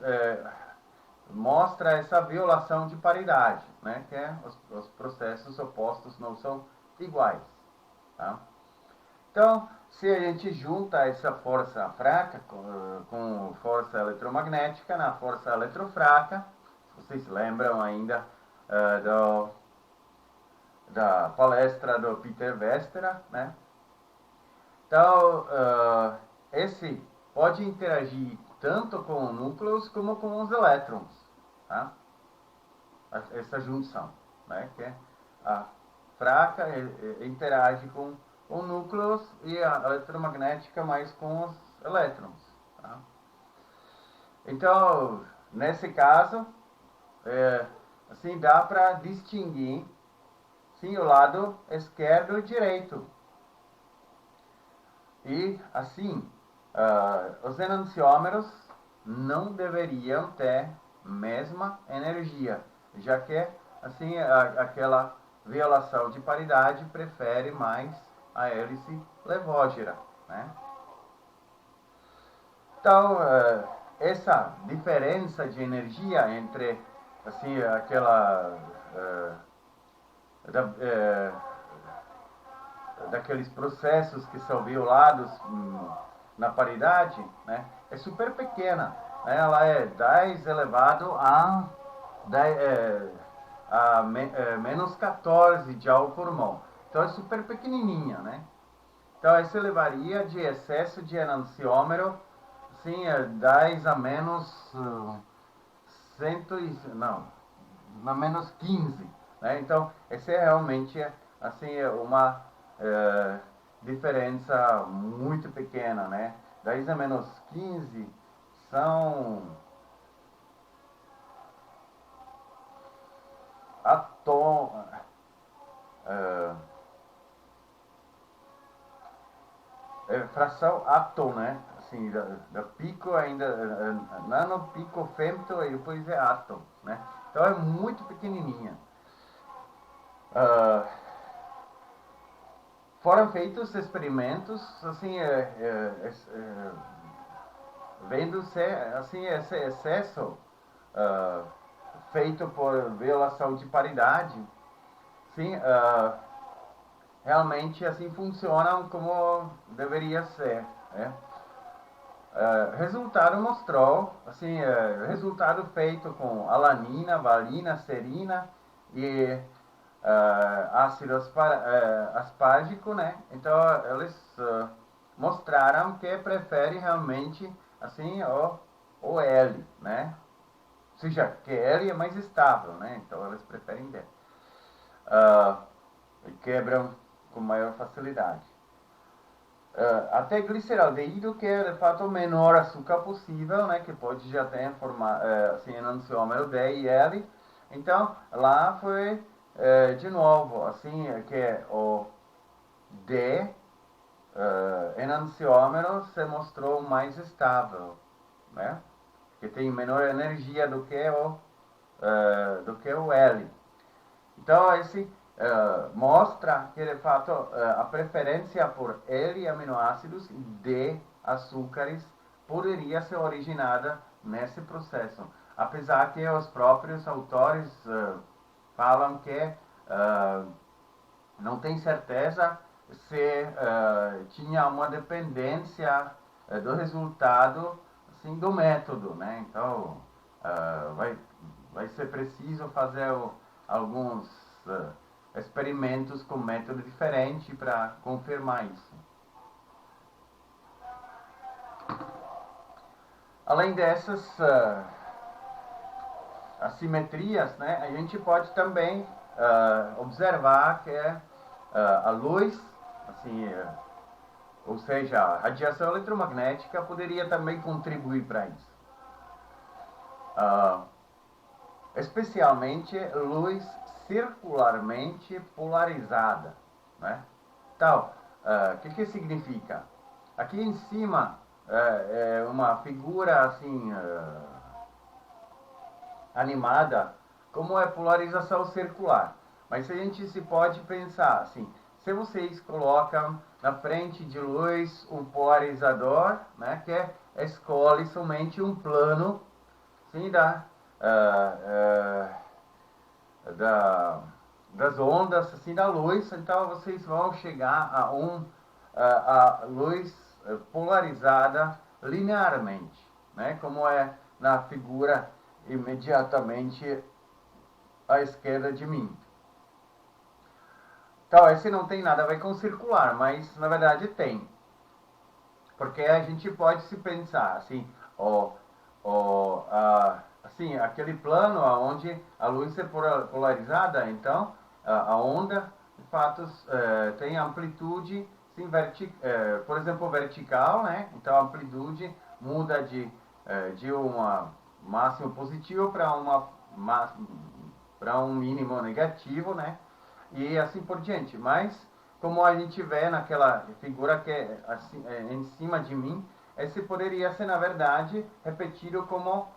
mostra essa violação de paridade, né? Que os processos opostos não são iguais. Tá? Então, se a gente junta essa força fraca com força eletromagnética na força eletrofraca, vocês lembram ainda da palestra do Peter Westera, né? Então, esse pode interagir tanto com núcleos como com os elétrons, tá? Essa junção, né? Que a fraca interage com núcleos e a eletromagnética mais com os elétrons, tá? Então, nesse caso, assim, dá para distinguir, sim, o lado esquerdo e direito. E, assim, os enantiômeros não deveriam ter mesma energia, já que, assim, aquela violação de paridade prefere mais a hélice levógera, né? Então, essa diferença de energia entre, assim, aquela da, daqueles processos que são violados na paridade, né, é super pequena. Né, ela é 10 elevado a, 10, menos 14 Joule por mol. Então é super pequenininha, né? Então isso levaria de excesso de enantiômero, sim, 10 a menos 100, não, na menos 15. Né? Então, essa é realmente assim, uma diferença muito pequena. Né? 10 a menos 15 são fração átomo, né? Assim, da pico ainda, nano, pico, femto e depois é átomo, né? Então é muito pequenininha. Uh, Foram feitos experimentos, assim, vendo se, assim, esse excesso feito por violação de paridade, sim, realmente assim funcionam como deveria ser, né? Resultado mostrou, assim, resultado feito com alanina, valina, serina e ácido aspargico, né? Então eles mostraram que prefere realmente assim o L, né? Ou seja, que L é mais estável, né? Então eles preferem D. E quebram com maior facilidade. Até gliceraldeído, que é de fato o menor açúcar possível, né? Que pode já ter assim, enantiômero D e L. Então lá foi de novo, assim, que o D enantiômero se mostrou mais estável, né? Que tem menor energia do que o L. Então, esse mostra que, de fato, a preferência por L aminoácidos e D açúcares poderia ser originada nesse processo. Apesar que os próprios autores falam que não tem certeza se tinha uma dependência do resultado assim, do método, né? Então vai ser preciso fazer alguns experimentos com método diferente para confirmar isso. Além dessas assimetrias, né, a gente pode também observar que a luz, assim, ou seja, a radiação eletromagnética poderia também contribuir para isso. Especialmente luz circularmente polarizada, né? Então, o que significa? Aqui em cima é uma figura assim animada, como é polarização circular. Mas a gente se pode pensar assim, se vocês colocam na frente de luz um polarizador, né, que escolhe somente um plano, sim, das ondas assim da luz, então vocês vão chegar a luz polarizada linearmente, né, como é na figura imediatamente à esquerda de mim. Então, esse não tem nada a ver com circular, mas na verdade tem. Porque a gente pode se pensar assim, assim, aquele plano onde a luz é polarizada, então a onda, de fato, tem amplitude, sim, por exemplo, vertical, né? Então a amplitude muda de uma máximo positivo para para um mínimo negativo, né? E assim por diante. Mas, como a gente vê naquela figura que é assim, em cima de mim, esse poderia ser, na verdade, repetido como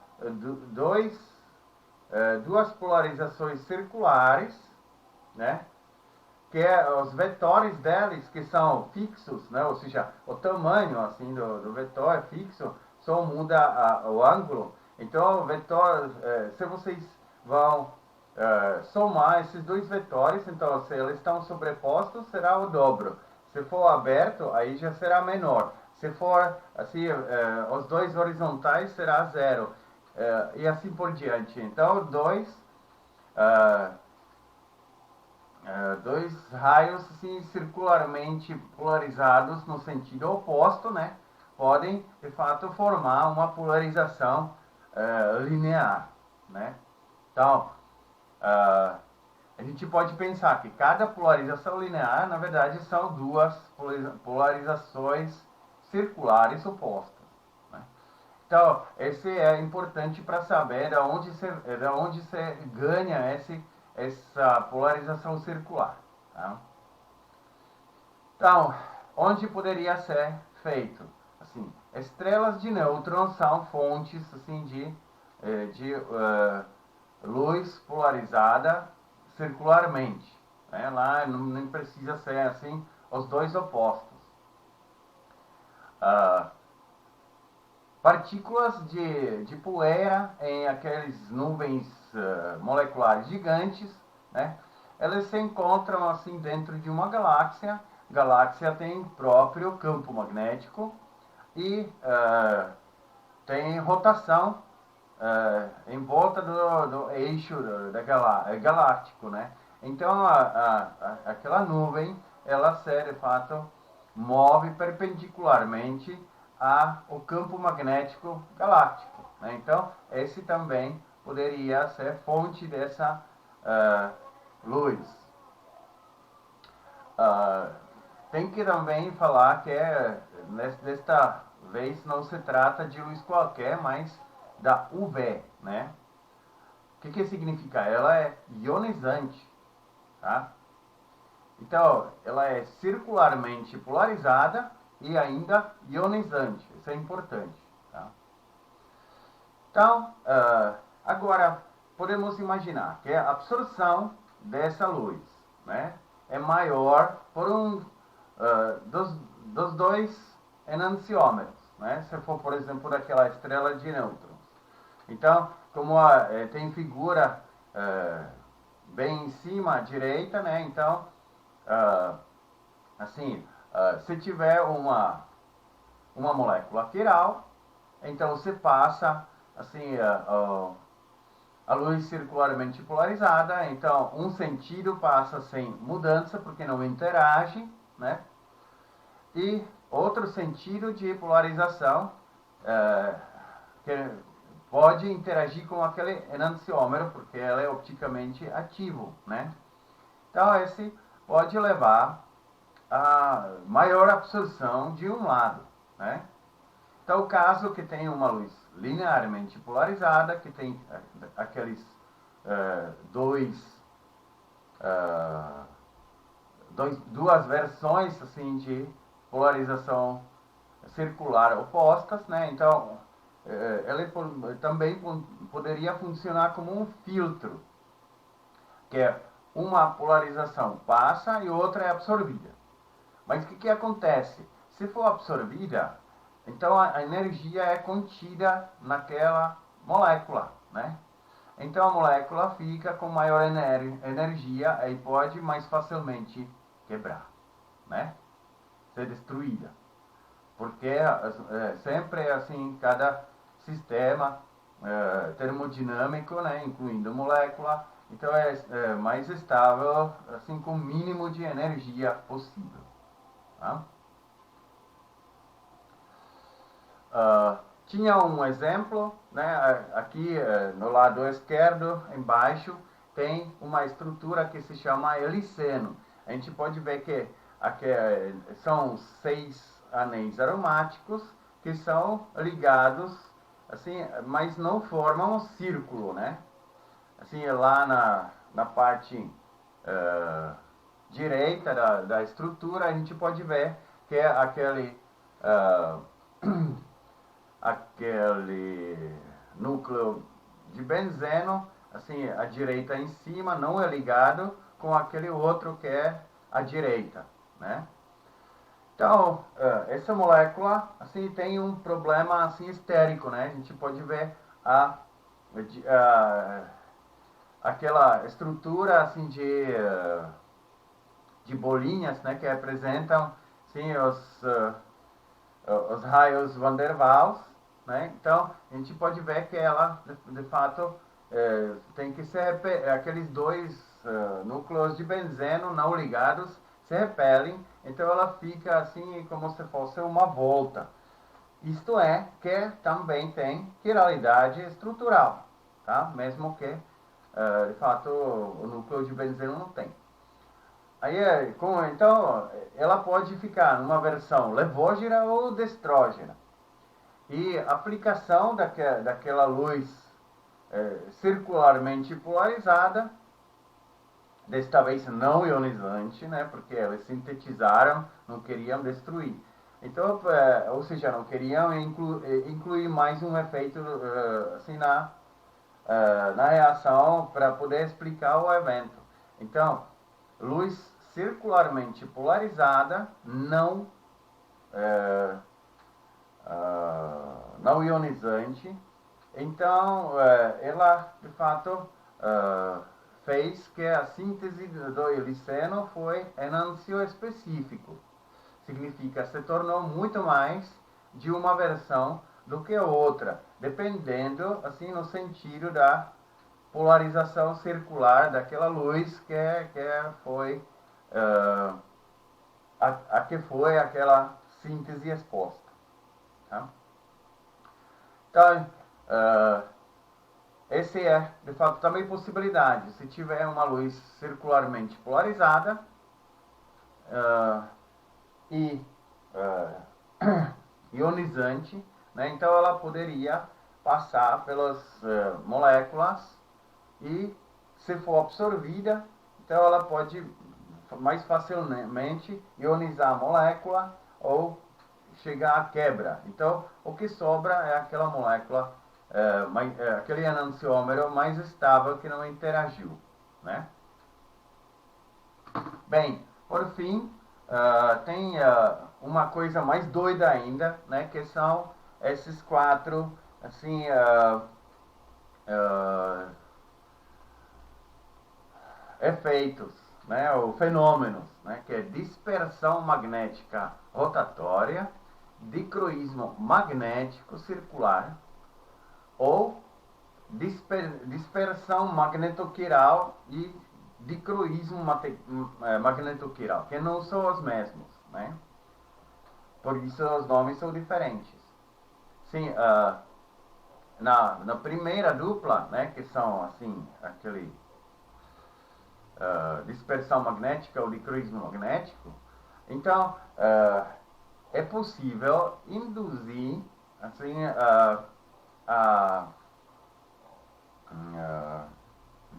duas polarizações circulares, né? Que os vetores deles, que são fixos, né? Ou seja, o tamanho assim do vetor é fixo, só muda o ângulo. Então, o vetor, se vocês vão somar esses dois vetores, então se eles estão sobrepostos, será o dobro. Se for aberto, aí já será menor. Se for assim, os dois horizontais, será zero. E assim por diante. Então, dois raios assim, circularmente polarizados no sentido oposto, né, podem de fato formar uma polarização linear, né? Então, a gente pode pensar que cada polarização linear, na verdade, são duas polarizações circulares opostas, né? Então, esse é importante para saber de onde se ganha essa polarização circular. Tá? Então, onde poderia ser feito? Assim, estrelas de nêutrons são fontes assim, de luz polarizada circularmente. Né? Lá não precisa ser assim os dois opostos. Partículas de poeira em aquelas nuvens moleculares gigantes, né? Elas se encontram assim dentro de uma galáxia. Galáxia tem próprio campo magnético e tem rotação em volta do eixo galáctico, né? Então aquela nuvem ela se de fato move perpendicularmente ao campo magnético galáctico, né? Então esse também poderia ser fonte dessa luz. Tem que também falar que desta vez não se trata de luz qualquer, mas da UV, né? O que significa? Ela é ionizante, tá? Então, ela é circularmente polarizada e ainda ionizante. Isso é importante, tá? Então, agora, podemos imaginar que a absorção dessa luz, né, é maior por dos dois enantiômeros, né? Se for, por exemplo, daquela estrela de nêutrons. Então, como tem figura bem em cima à direita, né? Então, assim, se tiver uma molécula quiral, então você passa assim a luz circularmente polarizada, então um sentido passa sem mudança porque não interage, né? E outro sentido de polarização que pode interagir com aquele enantiômero porque ele é opticamente ativo, né? Então esse pode levar a maior absorção de um lado, né? Então, o caso que tem uma luz linearmente polarizada, que tem aqueles duas versões assim de polarização circular opostas, né? Então, ele também poderia funcionar como um filtro, que é uma polarização passa e outra é absorvida. Mas o que acontece? Se for absorvida, então a energia é contida naquela molécula, né? Então a molécula fica com maior energia e pode mais facilmente quebrar, né? Ser destruída. Porque sempre é assim, cada sistema termodinâmico, né, incluindo molécula, então é mais estável, assim, com o mínimo de energia possível. Tá? Tinha um exemplo, né, aqui no lado esquerdo, embaixo, tem uma estrutura que se chama heliceno. A gente pode ver que aqui, são 6 anéis aromáticos que são ligados, assim, mas não formam um círculo, né? Assim, lá na parte direita da estrutura, a gente pode ver que é aquele núcleo de benzeno, assim, à direita em cima, não é ligado com aquele outro que é à direita, né? Então, essa molécula, assim, tem um problema, assim, estérico, né? A gente pode ver aquela estrutura, assim, de bolinhas, né? Que representam, sim, os raios Van der Waals, né? Então, a gente pode ver que ela, de fato, tem que ser aqueles dois núcleos de benzeno não ligados se repelem, então ela fica assim como se fosse uma volta. Isto é, que também tem quiralidade estrutural, tá? Mesmo que, de fato, o núcleo de benzeno não tem. Aí, então, ela pode ficar numa versão levógena ou destrógena. E a aplicação daquela luz circularmente polarizada, desta vez não ionizante, né, porque elas sintetizaram, não queriam destruir. Então, ou seja, não queriam incluir mais um efeito assim na reação para poder explicar o evento. Então, luz circularmente polarizada, não não ionizante. Então, ela, de fato, fez que a síntese do heliceno foi enantioespecífico. Significa, se tornou muito mais de uma versão do que outra, dependendo, assim, no sentido da polarização circular daquela luz que foi a que foi aquela síntese exposta. Tá? Então, esse é, de fato, também possibilidade. Se tiver uma luz circularmente polarizada e ionizante, né, então ela poderia passar pelas moléculas e, se for absorvida, então ela pode mais facilmente ionizar a molécula ou chegar à quebra. Então, o que sobra é aquela molécula, aquele enantiômero mais estável que não interagiu, né? Bem, por fim, tem uma coisa mais doida ainda, né? Que são esses quatro, assim, efeitos, né? Ou fenômenos, né? Que é dispersão magnética rotatória, dicroísmo magnético circular ou dispersão magnetoquiral e dicroísmo magnetoquiral, que não são os mesmos, né? Por isso os nomes são diferentes. Sim, na primeira dupla, né, que são assim, aquele dispersão magnética ou dicroísmo magnético, então é possível induzir assim a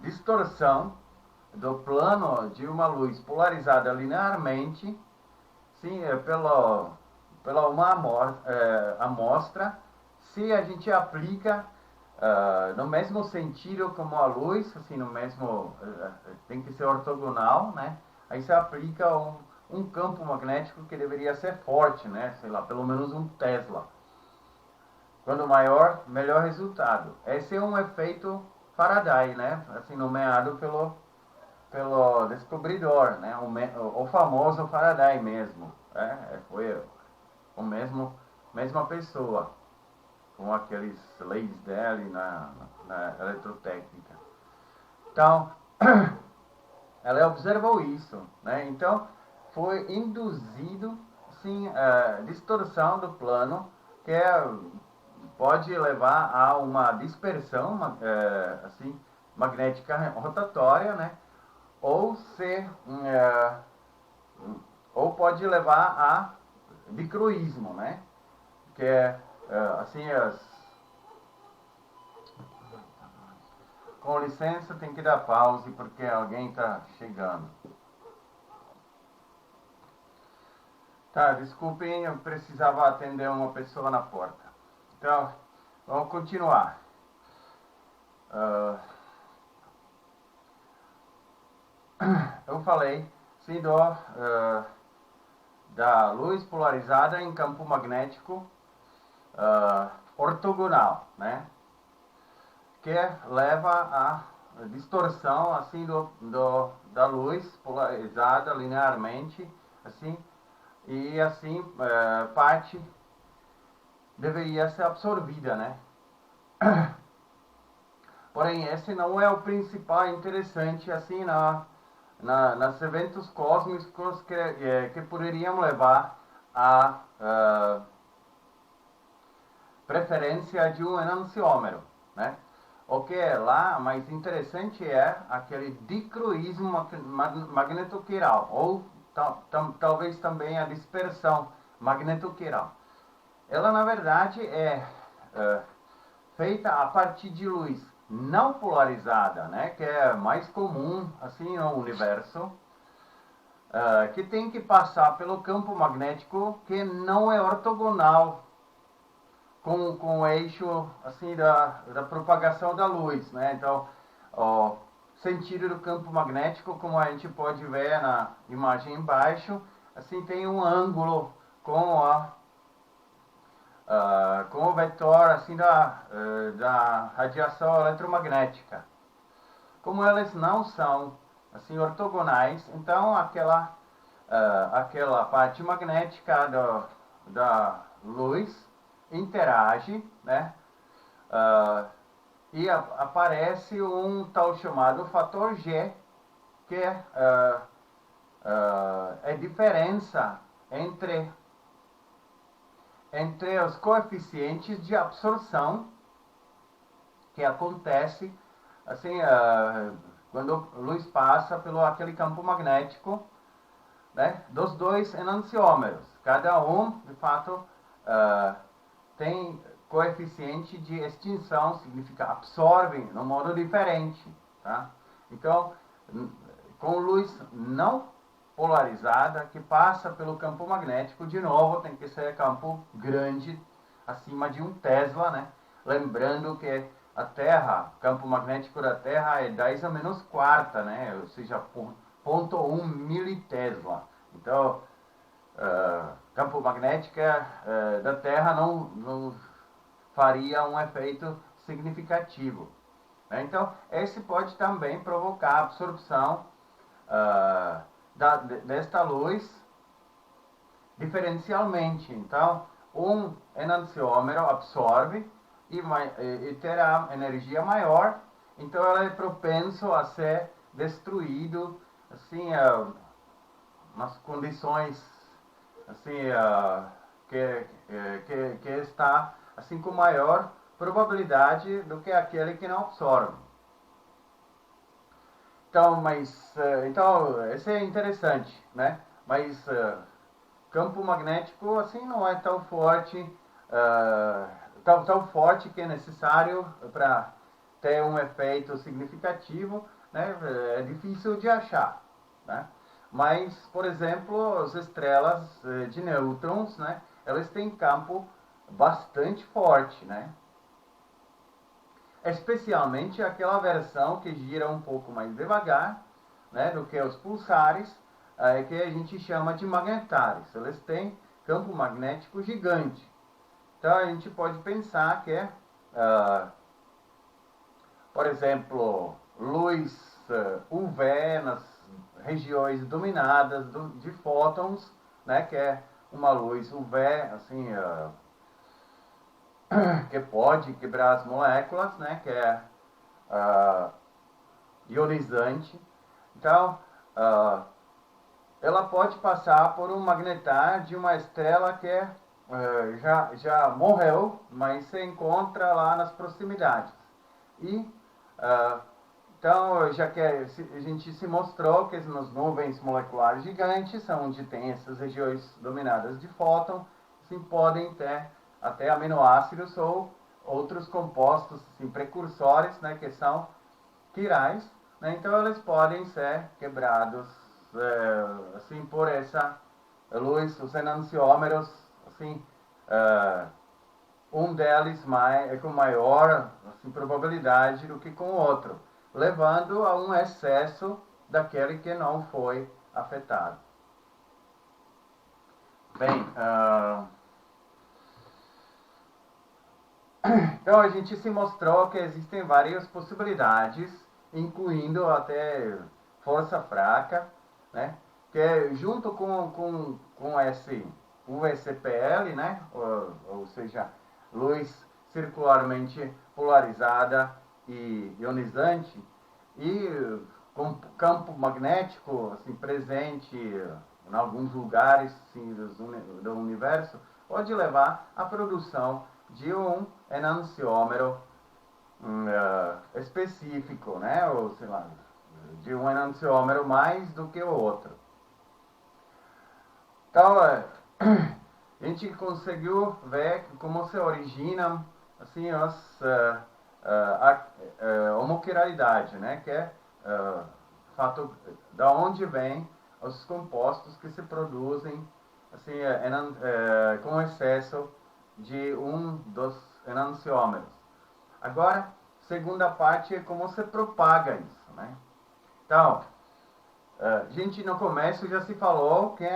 distorção do plano de uma luz polarizada linearmente, sim, pela uma amostra, se a gente aplica no mesmo sentido como a luz, assim, no mesmo, tem que ser ortogonal, né? Aí você aplica um campo magnético que deveria ser forte, né? Sei lá, pelo menos um Tesla. Quando maior, melhor resultado. Esse é um efeito Faraday, né? Assim, nomeado pelo descobridor, né? O famoso Faraday mesmo. Foi o mesma pessoa, com aqueles leis dele na eletrotécnica. Então, ela observou isso, né? Então, foi induzido, sim, a distorção do plano, que pode levar a uma dispersão assim, magnética rotatória, né? Ou pode levar a dicroísmo, né? Que é assim Com licença, tem que dar pause porque alguém está chegando. Tá, desculpem, eu precisava atender uma pessoa na porta. Então, vamos continuar. Eu falei, sim, da luz polarizada em campo magnético ortogonal, né? Que leva à distorção assim da luz polarizada linearmente, assim, e assim parte deveria ser absorvida, né? Porém, esse não é o principal interessante assim nas eventos cósmicos que poderiam levar a preferência de um enantiômero, né? O que é lá mais interessante é aquele dicroísmo magnetoquiral, ou talvez também a dispersão magnetoquiral. Ela, na verdade, é feita a partir de luz não polarizada, né, que é mais comum assim no universo, que tem que passar pelo campo magnético que não é ortogonal com o eixo assim da propagação da luz, né? Então, o sentido do campo magnético, como a gente pode ver na imagem embaixo, assim tem um ângulo com o vetor assim da radiação eletromagnética. Como elas não são assim ortogonais, então aquela parte magnética da luz interage, né? E aparece um tal chamado fator G, que é diferença entre os coeficientes de absorção que acontece assim quando a luz passa pelo aquele campo magnético, né, dos dois enantiômeros. Cada um, de fato, tem coeficiente de extinção, significa absorvem de um modo diferente. Tá? Então, com luz não polarizada, que passa pelo campo magnético, de novo, tem que ser campo grande, acima de 1 Tesla, né? Lembrando que a Terra, o campo magnético da Terra é 10 a menos quarta, né? Ou seja, 0,1 militesla. Então, campo magnético da Terra não faria um efeito significativo. Né? Então, esse pode também provocar a absorção desta luz diferencialmente. Então, um enantiômero absorve e terá energia maior, então ela é propenso a ser destruído assim nas condições assim que está assim com maior probabilidade do que aquele que não absorve. Então, esse é interessante, né? Mas campo magnético assim não é tão forte, tão forte que é necessário para ter um efeito significativo, né? É difícil de achar, né? Mas, por exemplo, as estrelas de nêutrons, né? Elas têm campo bastante forte, né? Especialmente aquela versão que gira um pouco mais devagar, né, do que os pulsares, que a gente chama de magnetares. Eles têm campo magnético gigante. Então a gente pode pensar que, por exemplo, luz UV nas regiões dominadas de fótons, né, que é uma luz UV assim que pode quebrar as moléculas, né, que é ionizante. Então, ela pode passar por um magnetar de uma estrela que já morreu, mas se encontra lá nas proximidades. E, então, já que a gente se mostrou que nas nuvens moleculares gigantes, onde tem essas regiões dominadas de fóton, sim, podem ter até aminoácidos ou outros compostos assim, precursores, né, que são quirais, né? Então eles podem ser quebrados assim por essa luz, os enantiômeros, assim, um deles com maior assim, probabilidade do que com o outro, levando a um excesso daquele que não foi afetado. Bem, então a gente se mostrou que existem várias possibilidades, incluindo até força fraca, né? Que junto com esse UVCPL, né? Ou seja, luz circularmente polarizada e ionizante, e com campo magnético assim, presente em alguns lugares assim, do universo, pode levar à produção de um enantiômero específico, né? Ou sei lá, de um enantiômero mais do que o outro. Então, a gente conseguiu ver como se originam assim a homoquiralidade, né? Que é fato da onde vem os compostos que se produzem assim com excesso de um dos enantiômeros. Agora, segunda parte é como se propaga isso, né? Então, a gente no começo já se falou que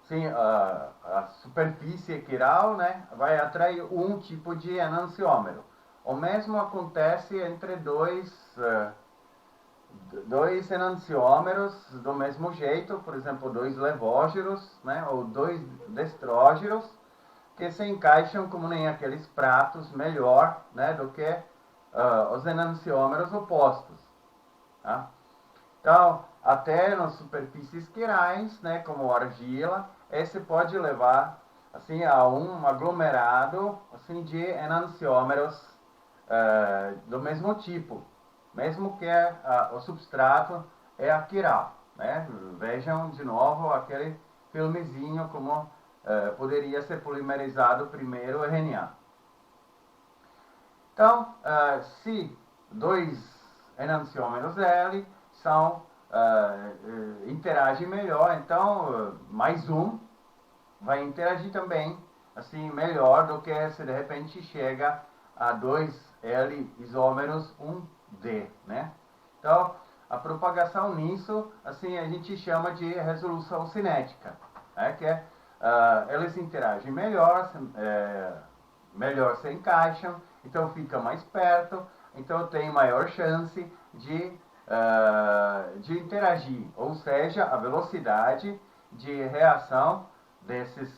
sim, a superfície quiral, né, vai atrair um tipo de enantiômero. O mesmo acontece entre dois enantiômeros do mesmo jeito, por exemplo, dois levógeros, né, ou dois destrógeros, que se encaixam como em aqueles pratos melhor, né, do que os enantiômeros opostos. Tá? Então, até nas superfícies quirais, né, como argila, esse pode levar assim, a um aglomerado assim, de enantiômeros do mesmo tipo, mesmo que o substrato é a quiral. Né? Vejam de novo aquele filmezinho como poderia ser polimerizado primeiro o RNA. Então, se dois enantiômeros L são interagem melhor, então mais um vai interagir também assim melhor do que se de repente chega a dois L isômeros 1D, né? Então, a propagação nisso, assim, a gente chama de resolução cinética, né? Que é, eles interagem melhor, melhor se encaixam, então fica mais perto, então tem maior chance de interagir, ou seja, a velocidade de reação desses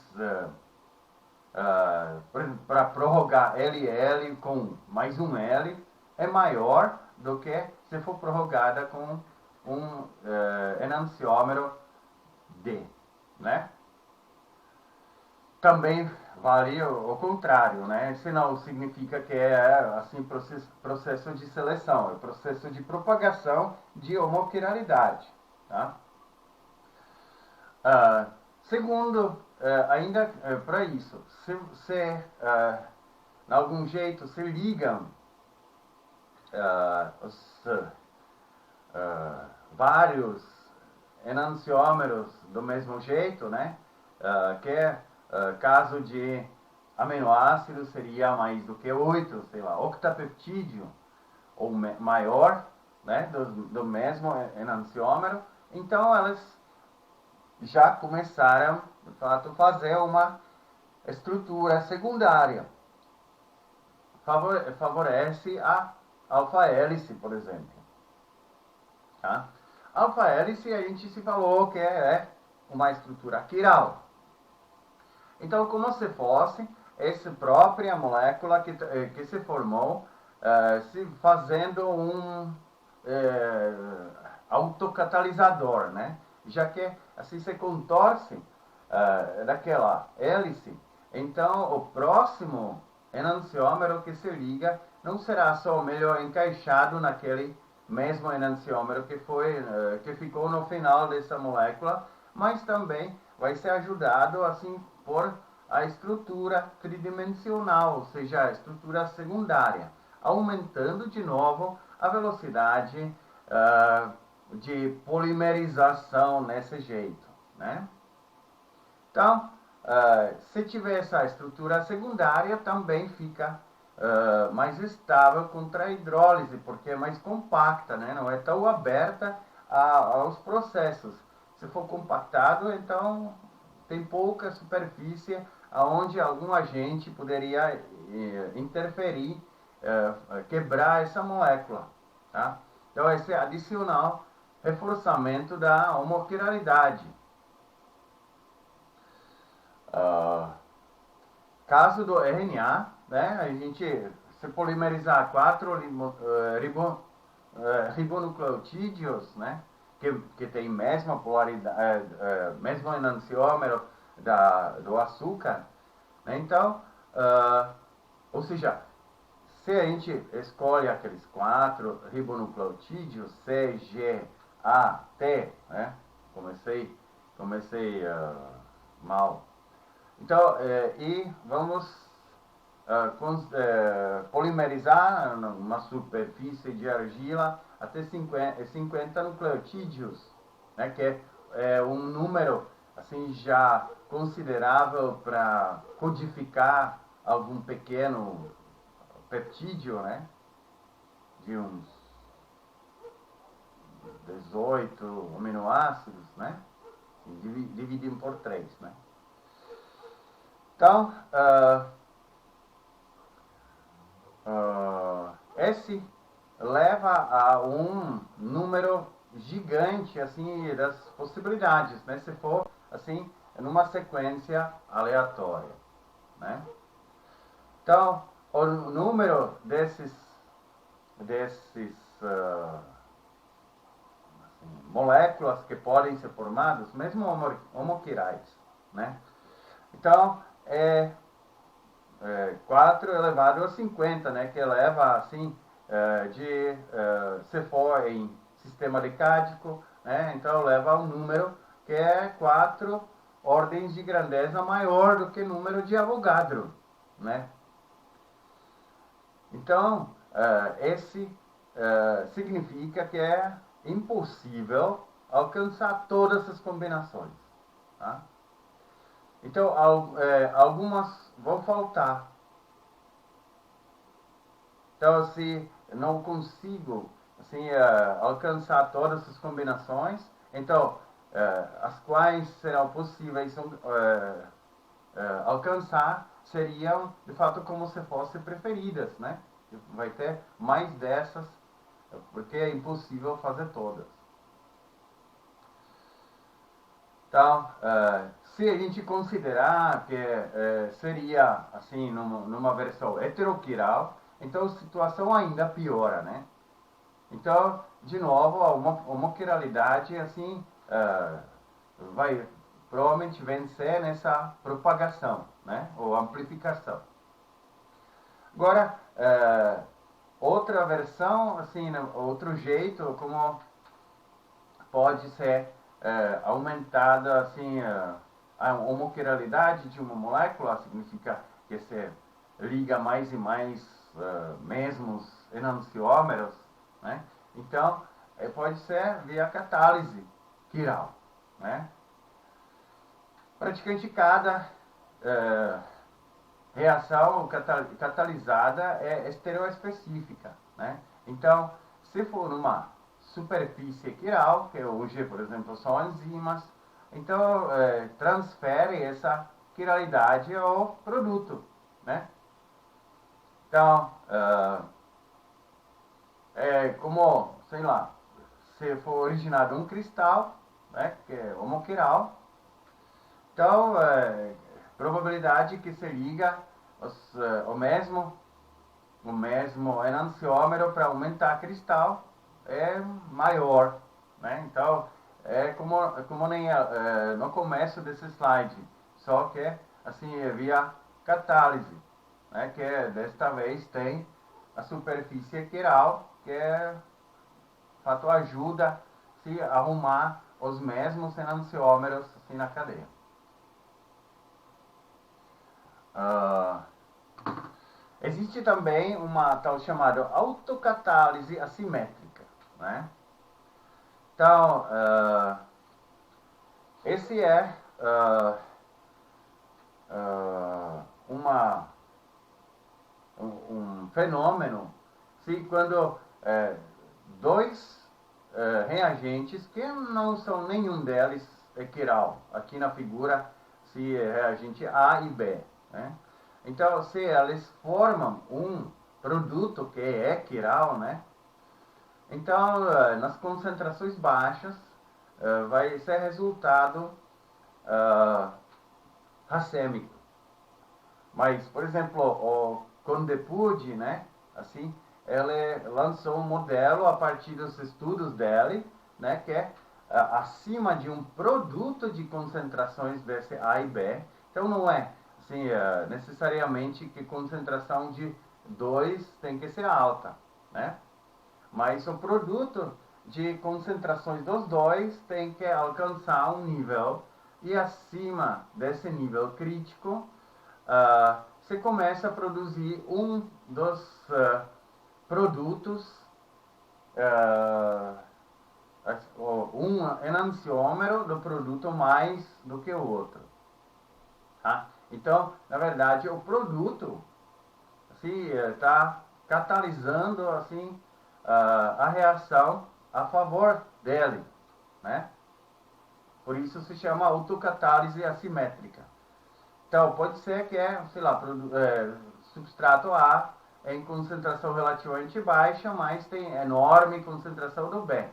para prorrogar LL com mais um L é maior do que se for prorrogada com um enantiômero D, né? Também vale o contrário, né? Isso não significa que é assim processo de seleção, é processo de propagação de homoquiralidade, tá? Segundo, ainda para isso, se de algum jeito se ligam os vários enantiômeros do mesmo jeito, né? Que caso de aminoácidos seria mais do que 8, sei lá, octapeptídeo ou maior, né? Do mesmo enantiômero. Então elas já começaram, de fato, a fazer uma estrutura secundária. Favorece a alfa-hélice, por exemplo. Tá? Alfa-hélice, a gente se falou que é uma estrutura quiral. Então, como se fosse essa própria molécula que se formou, se fazendo um autocatalisador, né? Já que assim se contorce daquela hélice, então o próximo enantiômero que se liga não será só melhor encaixado naquele mesmo enantiômero que ficou no final dessa molécula, mas também vai ser ajudado assim por a estrutura tridimensional, ou seja, a estrutura secundária. aumentando de novo a velocidade de polimerização nesse jeito, né? Então, se tiver essa estrutura secundária, também fica mais estável contra a hidrólise, porque é mais compacta, né? Não é tão aberta aos processos. Se for compactado, então tem pouca superfície onde algum agente poderia interferir, quebrar essa molécula. Tá? Então, esse é adicional reforçamento da homoquiralidade. Caso do RNA, né, a gente, se polimerizar 4 ribonucleotídeos, né, que tem mesma polaridade, mesmo enantiômero do açúcar, né, então, ou seja, se a gente escolhe aqueles 4 ribonucleotídeos, C, G, A, T, né, comecei mal. Então, e vamos polimerizar numa superfície de argila até 50 nucleotídeos, né, que é um número assim já considerável para codificar algum pequeno peptídeo, né, de uns 18 aminoácidos, né, dividido por 3, né. Então, esse leva a um número gigante assim das possibilidades, né? Se for assim numa sequência aleatória, né? Então, o número desses moléculas que podem ser formadas, mesmo homoquirais, né? Então, 4 elevado a 50, né, que eleva assim, se for em sistema decádico, né, então leva a um número que é 4 ordens de grandeza maior do que o número de Avogadro, né. Então, esse significa que é impossível alcançar todas as combinações, tá? Então, algumas vão faltar. Então, se não consigo assim, alcançar todas as combinações, então, as quais serão possíveis alcançar seriam, de fato, como se fossem preferidas, né? Vai ter mais dessas, porque é impossível fazer todas. Então, se a gente considerar que seria assim numa versão heteroquiral, então a situação ainda piora, né? Então, de novo, a homoquiralidade assim vai provavelmente vencer nessa propagação, né? Ou amplificação. Agora, outra versão, assim, outro jeito como pode ser aumentada assim a homoquiralidade de uma molécula, significa que se liga mais e mais mesmos enantiômeros, né? Então, pode ser via catálise quiral, né? Praticamente cada reação catalisada é estereoespecífica, né? Então, se for numa superfície quiral, que hoje, por exemplo, são enzimas, então transfere essa quiralidade ao produto, né? Então, é como, sei lá, se for originado um cristal, né, que é homoquiral, então, probabilidade que se liga o mesmo enantiômero para aumentar cristal é maior, né? Então, é como nem no começo desse slide, só que assim é via catálise, né? Que desta vez tem a superfície quiral, que de fato ajuda se arrumar os mesmos enantiômeros assim na cadeia. Existe também uma tal chamada autocatálise assimétrica, né? Então, esse é um fenômeno se quando dois reagentes que não são nenhum deles é quiral. Aqui na figura se é reagente A e B, né? Então, se eles formam um produto que é quiral, né? Então, nas concentrações baixas, vai ser resultado racêmico. Mas, por exemplo, o Condepud, né? Assim, ele lançou um modelo a partir dos estudos dele, né? Que é acima de um produto de concentrações desse A e B. Então, não é assim, necessariamente que concentração de 2 tem que ser alta, né? Mas o produto de concentrações dos dois tem que alcançar um nível, e acima desse nível crítico, você começa a produzir um dos produtos, um enantiômero do produto mais do que o outro. Tá? Então, na verdade, o produto está catalisando assim, a reação a favor dele, né? Por isso se chama autocatálise assimétrica. Então, pode ser que sei lá, substrato A em concentração relativamente baixa, mas tem enorme concentração do B.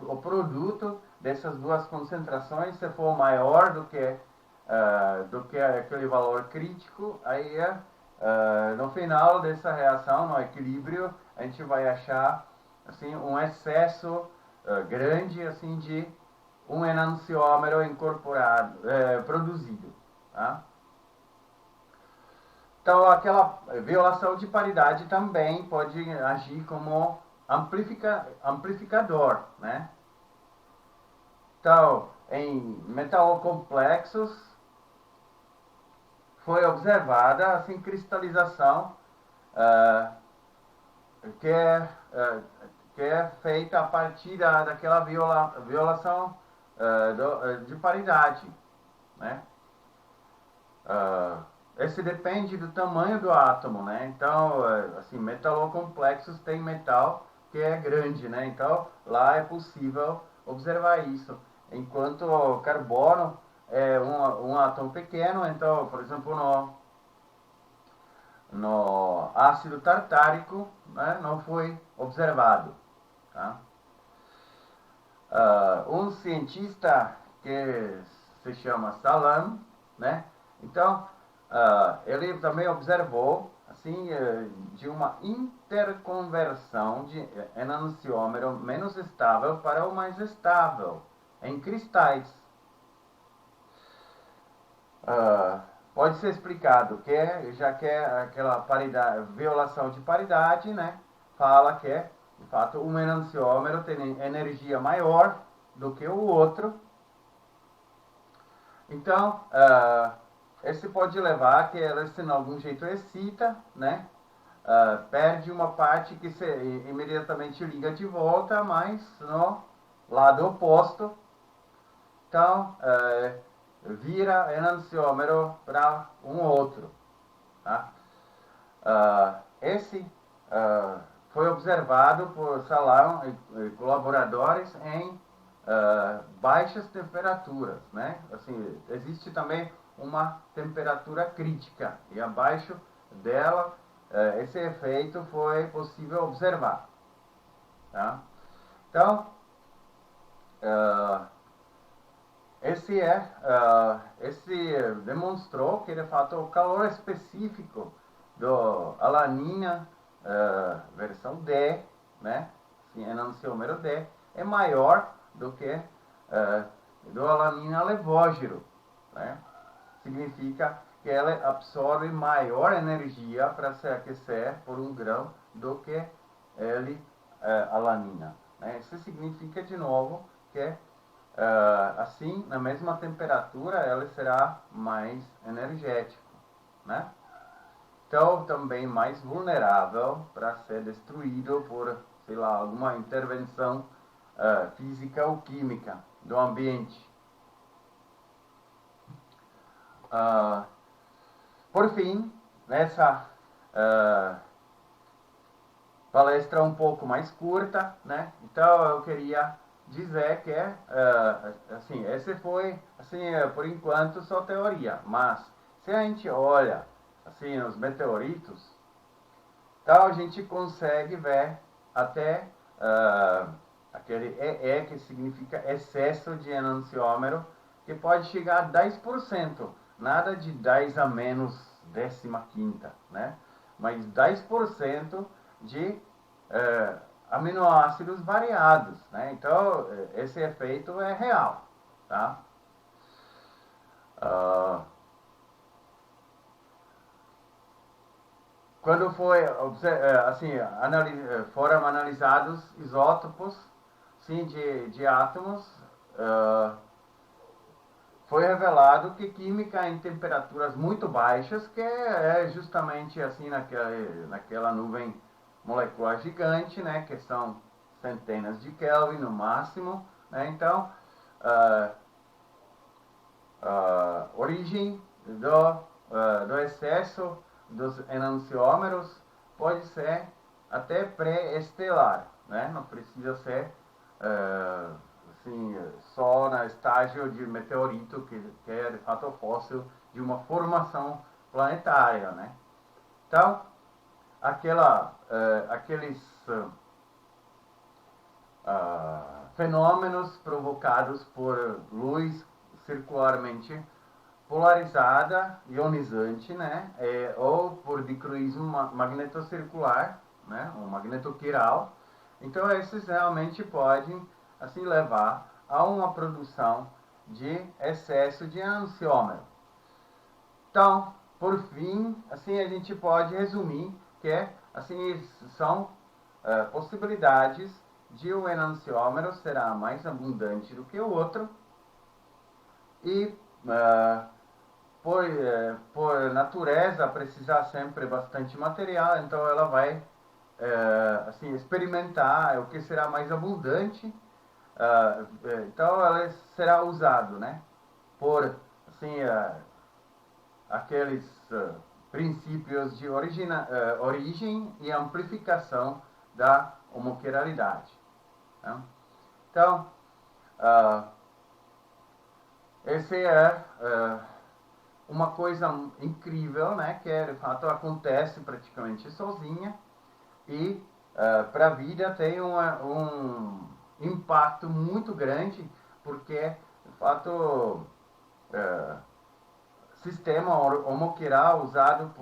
O produto dessas duas concentrações, se for maior do que aquele valor crítico, aí no final dessa reação, no equilíbrio, a gente vai achar assim, um excesso grande assim, de um enantiômero incorporado, produzido. Tá? Então, aquela violação de paridade também pode agir como amplificador, né? Então, em metalocomplexos, foi observada assim, cristalização que é feita a partir daquela violação de paridade, né? Esse depende do tamanho do átomo, né? Então, assim, metalocomplexos tem metal que é grande, né? Então, lá é possível observar isso. Enquanto o carbono é um átomo pequeno, então, por exemplo, no ácido tartárico, né, não foi observado. Tá? Um cientista que se chama Salam, né? Então, ele também observou assim, de uma interconversão de enantiômero menos estável para o mais estável em cristais. Pode ser explicado que, já que é aquela violação de paridade, né, fala que, de fato, um enantiômero tem energia maior do que o outro. Então, esse pode levar que ela, se de algum jeito excita, né, perde uma parte que se imediatamente liga de volta, mas no lado oposto. Então, vira enantiômero para um outro. Tá? Esse foi observado por Salam e colaboradores em baixas temperaturas, né? Assim, existe também uma temperatura crítica e abaixo dela esse efeito foi possível observar. Tá? Então, esse demonstrou que, de fato, o calor específico do alanina versão D, né, assim, enantiômero D, é maior do que do alanina levógero, né? Significa que ela absorve maior energia para se aquecer por 1 grão do que alanina, né? Isso significa, de novo, que assim, na mesma temperatura, ela será mais energético, né? Então, também mais vulnerável para ser destruído por, sei lá, alguma intervenção física ou química do ambiente. Por fim, nessa palestra um pouco mais curta, né? Então eu queria dizer que assim, esse foi assim, por enquanto só teoria, mas se a gente olha assim os meteoritos, então a gente consegue ver até aquele EE, que significa excesso de enantiômero, que pode chegar a 10%, nada de 10 a menos 15ª, né? Mas 10% de aminoácidos variados, né? Então esse efeito é real, tá? Quando foi assim, foram analisados isótopos, sim, de átomos, foi revelado que química em temperaturas muito baixas, que é justamente assim naquela nuvem molecular gigante, né, que são centenas de Kelvin no máximo, né? Então, origem do excesso dos enantiômeros pode ser até pré-estelar, né? Não precisa ser assim, só no estágio de meteorito, que é de fato fóssil de uma formação planetária, né? Então, aqueles fenômenos provocados por luz circularmente polarizada, ionizante, né? Ou por dicroísmo magnetocircular, né? Ou magnetoquiral. Então, esses realmente podem assim levar a uma produção de excesso de enantiômero. Então, por fim, assim a gente pode resumir que assim são possibilidades de um enantiômero será mais abundante do que o outro e por natureza precisar sempre bastante material, então ela vai assim experimentar o que será mais abundante, então ela será usado, né, por assim aqueles princípios de origem e amplificação da homoquiralidade. Né? Então, esse é uma coisa incrível, né, que de fato acontece praticamente sozinha e para a vida tem um impacto muito grande, porque de fato sistema homoquiral usado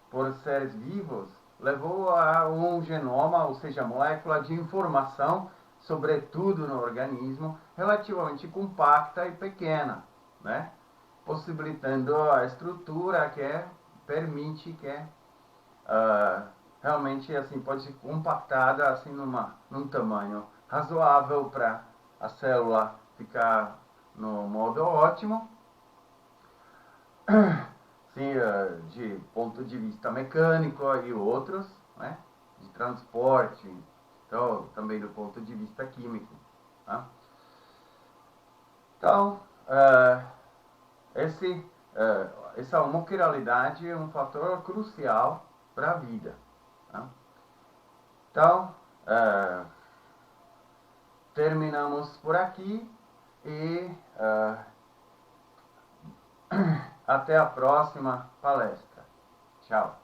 por seres vivos levou a um genoma, ou seja, molécula de informação, sobretudo no organismo, relativamente compacta e pequena, né? Possibilitando a estrutura que permite que realmente assim pode ser compactada assim num tamanho razoável para a célula ficar no modo ótimo. Sim, de ponto de vista mecânico e outros, né, de transporte, então também do ponto de vista químico. Tá? Então, essa homoquiralidade é um fator crucial para a vida. Tá? Então, terminamos por aqui e até a próxima palestra. Tchau.